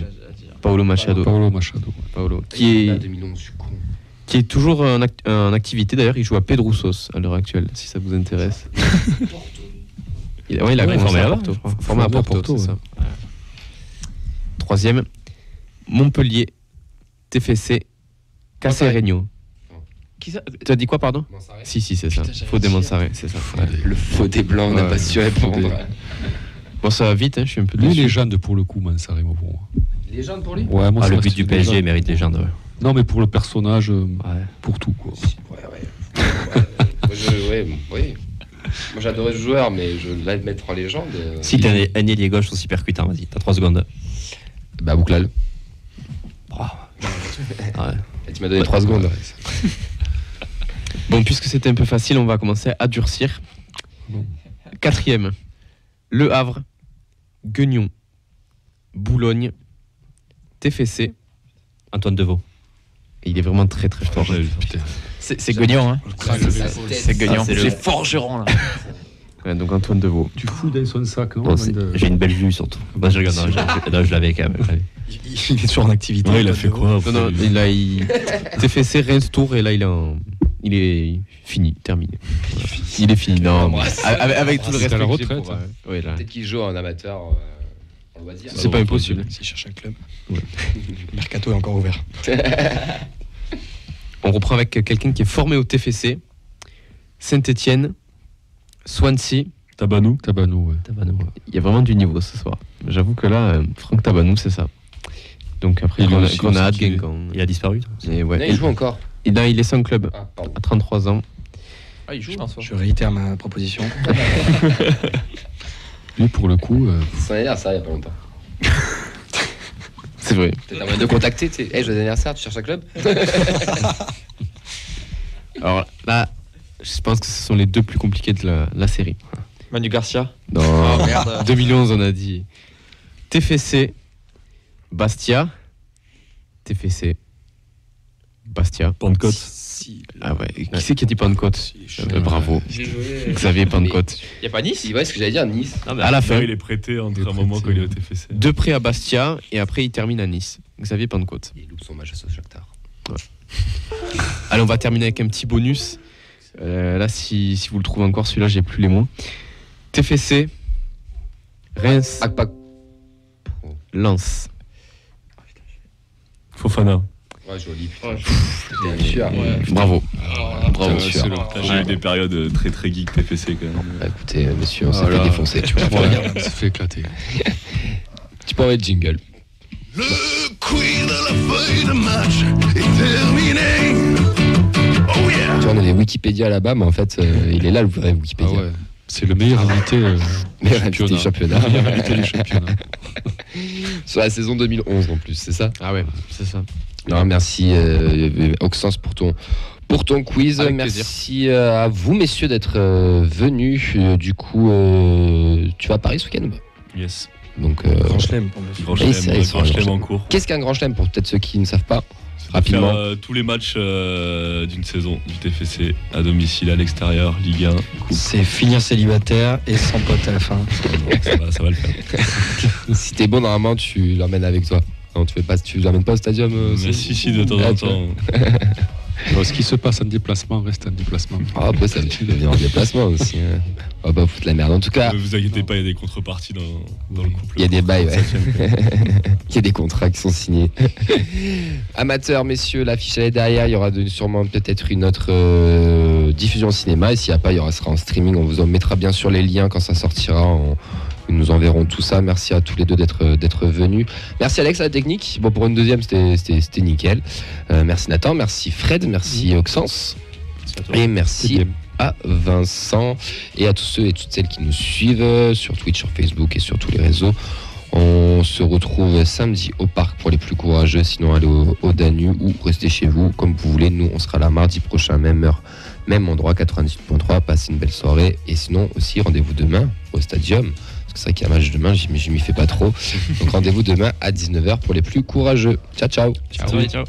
Paolo Machado. Paolo, qui est toujours en activité, d'ailleurs, il joue à Pedrosos à l'heure actuelle, si ça vous intéresse. Il a commencé à Porto. Formé à Porto, c'est ça. Troisième, Montpellier, TFC, Cacereño. Tu as dit quoi, pardon? Si, c'est ça. Faux des Mansaré, c'est ça. Le faux des blancs, on n'a pas su répondre. Bon, ça va vite, je suis un peu déçu. déçu. Légende pour le coup, Mansaré, moi, pour moi. Légende pour lui? Ouais, moi, le but du PSG mérite légende. Ouais. Non, mais pour le personnage, pour tout, quoi. Oui. Moi, j'adorais ce joueur, mais je vais le mettre en légende. Si t'as un ailier gauche aussi percutant, vas-y, t'as 3 secondes. Bah, Bouklal. Et tu m'as donné 3 secondes. Bon, puisque c'était un peu facile, on va commencer à durcir. Quatrième, Le Havre, Guignon, Boulogne, TFC, Antoine Deveau. Et il est vraiment très très fort. C'est Guignon, hein. C'est Guignon. C'est forgeron, là. Ouais, donc Antoine Deveau. Tu fous dans son sac, non? Bon, j'ai une belle vue surtout. Moi, je regarde, non, je l'avais quand même. Il est toujours en activité. Ouais, il a fait quoi après? Non, il TFC, Reims, Tours, et là il est fini, terminé. Voilà. Il est fini. Non, avec tout le reste. À la retraite. Peut-être qu'il joue en amateur. On va dire. C'est pas impossible. S'il cherche un club. Le mercato est encore ouvert. On reprend avec quelqu'un qui est formé au TFC, Saint-Etienne, Swansea, Tabanou. Ouais. Il y a vraiment du niveau ce soir. J'avoue que là, Franck Tabanou, c'est ça. Donc après, Grenade, Guingamp. Il a disparu. Et ouais. Non, il joue encore. Et là, il est sans club, à 33 ans. Ah, il joue, je réitère ma proposition. Lui, pour le coup. C'est son anniversaire, il n'y a pas longtemps. C'est vrai. Peut-être un moyen de contacter, tu sais. Hey, joyeux anniversaire, tu cherches un club? Alors là, je pense que ce sont les deux plus compliqués de la série. Manu Garcia. Non, Oh, merde. 2011, on a dit. TFC, Bastia. TFC, Bastia. Pentecôte. Ah ouais, qui c'est qui a dit Pentecôte? Bravo. Xavier Pentecôte. Il n'y a pas Nice? Ouais, ce que j'allais dire, Nice. À la fin, il est prêté entre un moment quand il est au TFC. deux prêts à Bastia et après il termine à Nice. Xavier Pentecôte. Il loupe son match à Shakhtar. Ouais. Allez, on va terminer avec un petit bonus. Là, si vous le trouvez encore, celui-là, j'ai plus les mots. TFC, Reims. Akpak. Lens. Fofana. Ouais, joli. Bravo. Bravo. J'ai eu des périodes très très geek TFC quand même. Bah, écoutez, monsieur, on s'est fait défoncer. Tu peux On s'est fait éclater. Tu peux envoyer le jingle. Le quiz de la feuille de match est terminé. Oh yeah. Tu vois, on a des Wikipédia là-bas, mais en fait, il est là le vrai Wikipédia. Ah ouais. C'est le meilleur invité du championnat. Meilleur invité du championnat. Sur la saison 2011 en plus, c'est ça? Ah ouais, c'est ça. Non, merci Auxence pour ton quiz. Avec merci à vous messieurs d'être venus. Du coup, tu vas à Paris ce week-end ou pas? Yes. Donc, Grand chelem pour monsieur. Grand chelem en cours. Qu'est-ce qu'un grand chelem pour peut-être ceux qui ne savent pas? Rapidement. Tous les matchs d'une saison du TFC à domicile, à l'extérieur, Ligue 1. C'est finir célibataire et sans pote à la fin. Ça va le faire. Si t'es bon, normalement, tu l'emmènes avec toi. Non, tu l'emmènes pas au stadium Si, de temps en temps. Alors, ce qui se passe en déplacement reste en déplacement. Ah, après, ça tu peux venir en déplacement aussi. Hein. On va pas foutre la merde. En tout cas. Ne vous inquiétez pas, il y a des contreparties dans le couple. Il y a des bails, ouais. Il y a des contrats qui sont signés. Amateurs, messieurs, l'affiche elle est derrière. Il y aura sûrement peut-être une autre diffusion au cinéma. Et s'il n'y a pas, il sera en streaming. On vous en mettra bien sûr les liens quand ça sortira. Nous enverrons tout ça. Merci à tous les deux d'être venus. Merci Alex à la technique. Bon, pour une deuxième, c'était nickel. Merci Nathan, merci Fred, merci Auxence. Et merci à Vincent et à tous ceux et toutes celles qui nous suivent sur Twitch, sur Facebook et sur tous les réseaux. On se retrouve samedi au parc pour les plus courageux. Sinon, allez au Danube ou restez chez vous comme vous voulez. Nous, on sera là mardi prochain, même heure, même endroit, 98.3. Passez une belle soirée. Et sinon, aussi, rendez-vous demain au Stadium. Parce que c'est vrai qu'il y a un match demain, je m'y fais pas trop. Donc rendez-vous demain à 19h pour les plus courageux. Ciao, ciao. Ciao.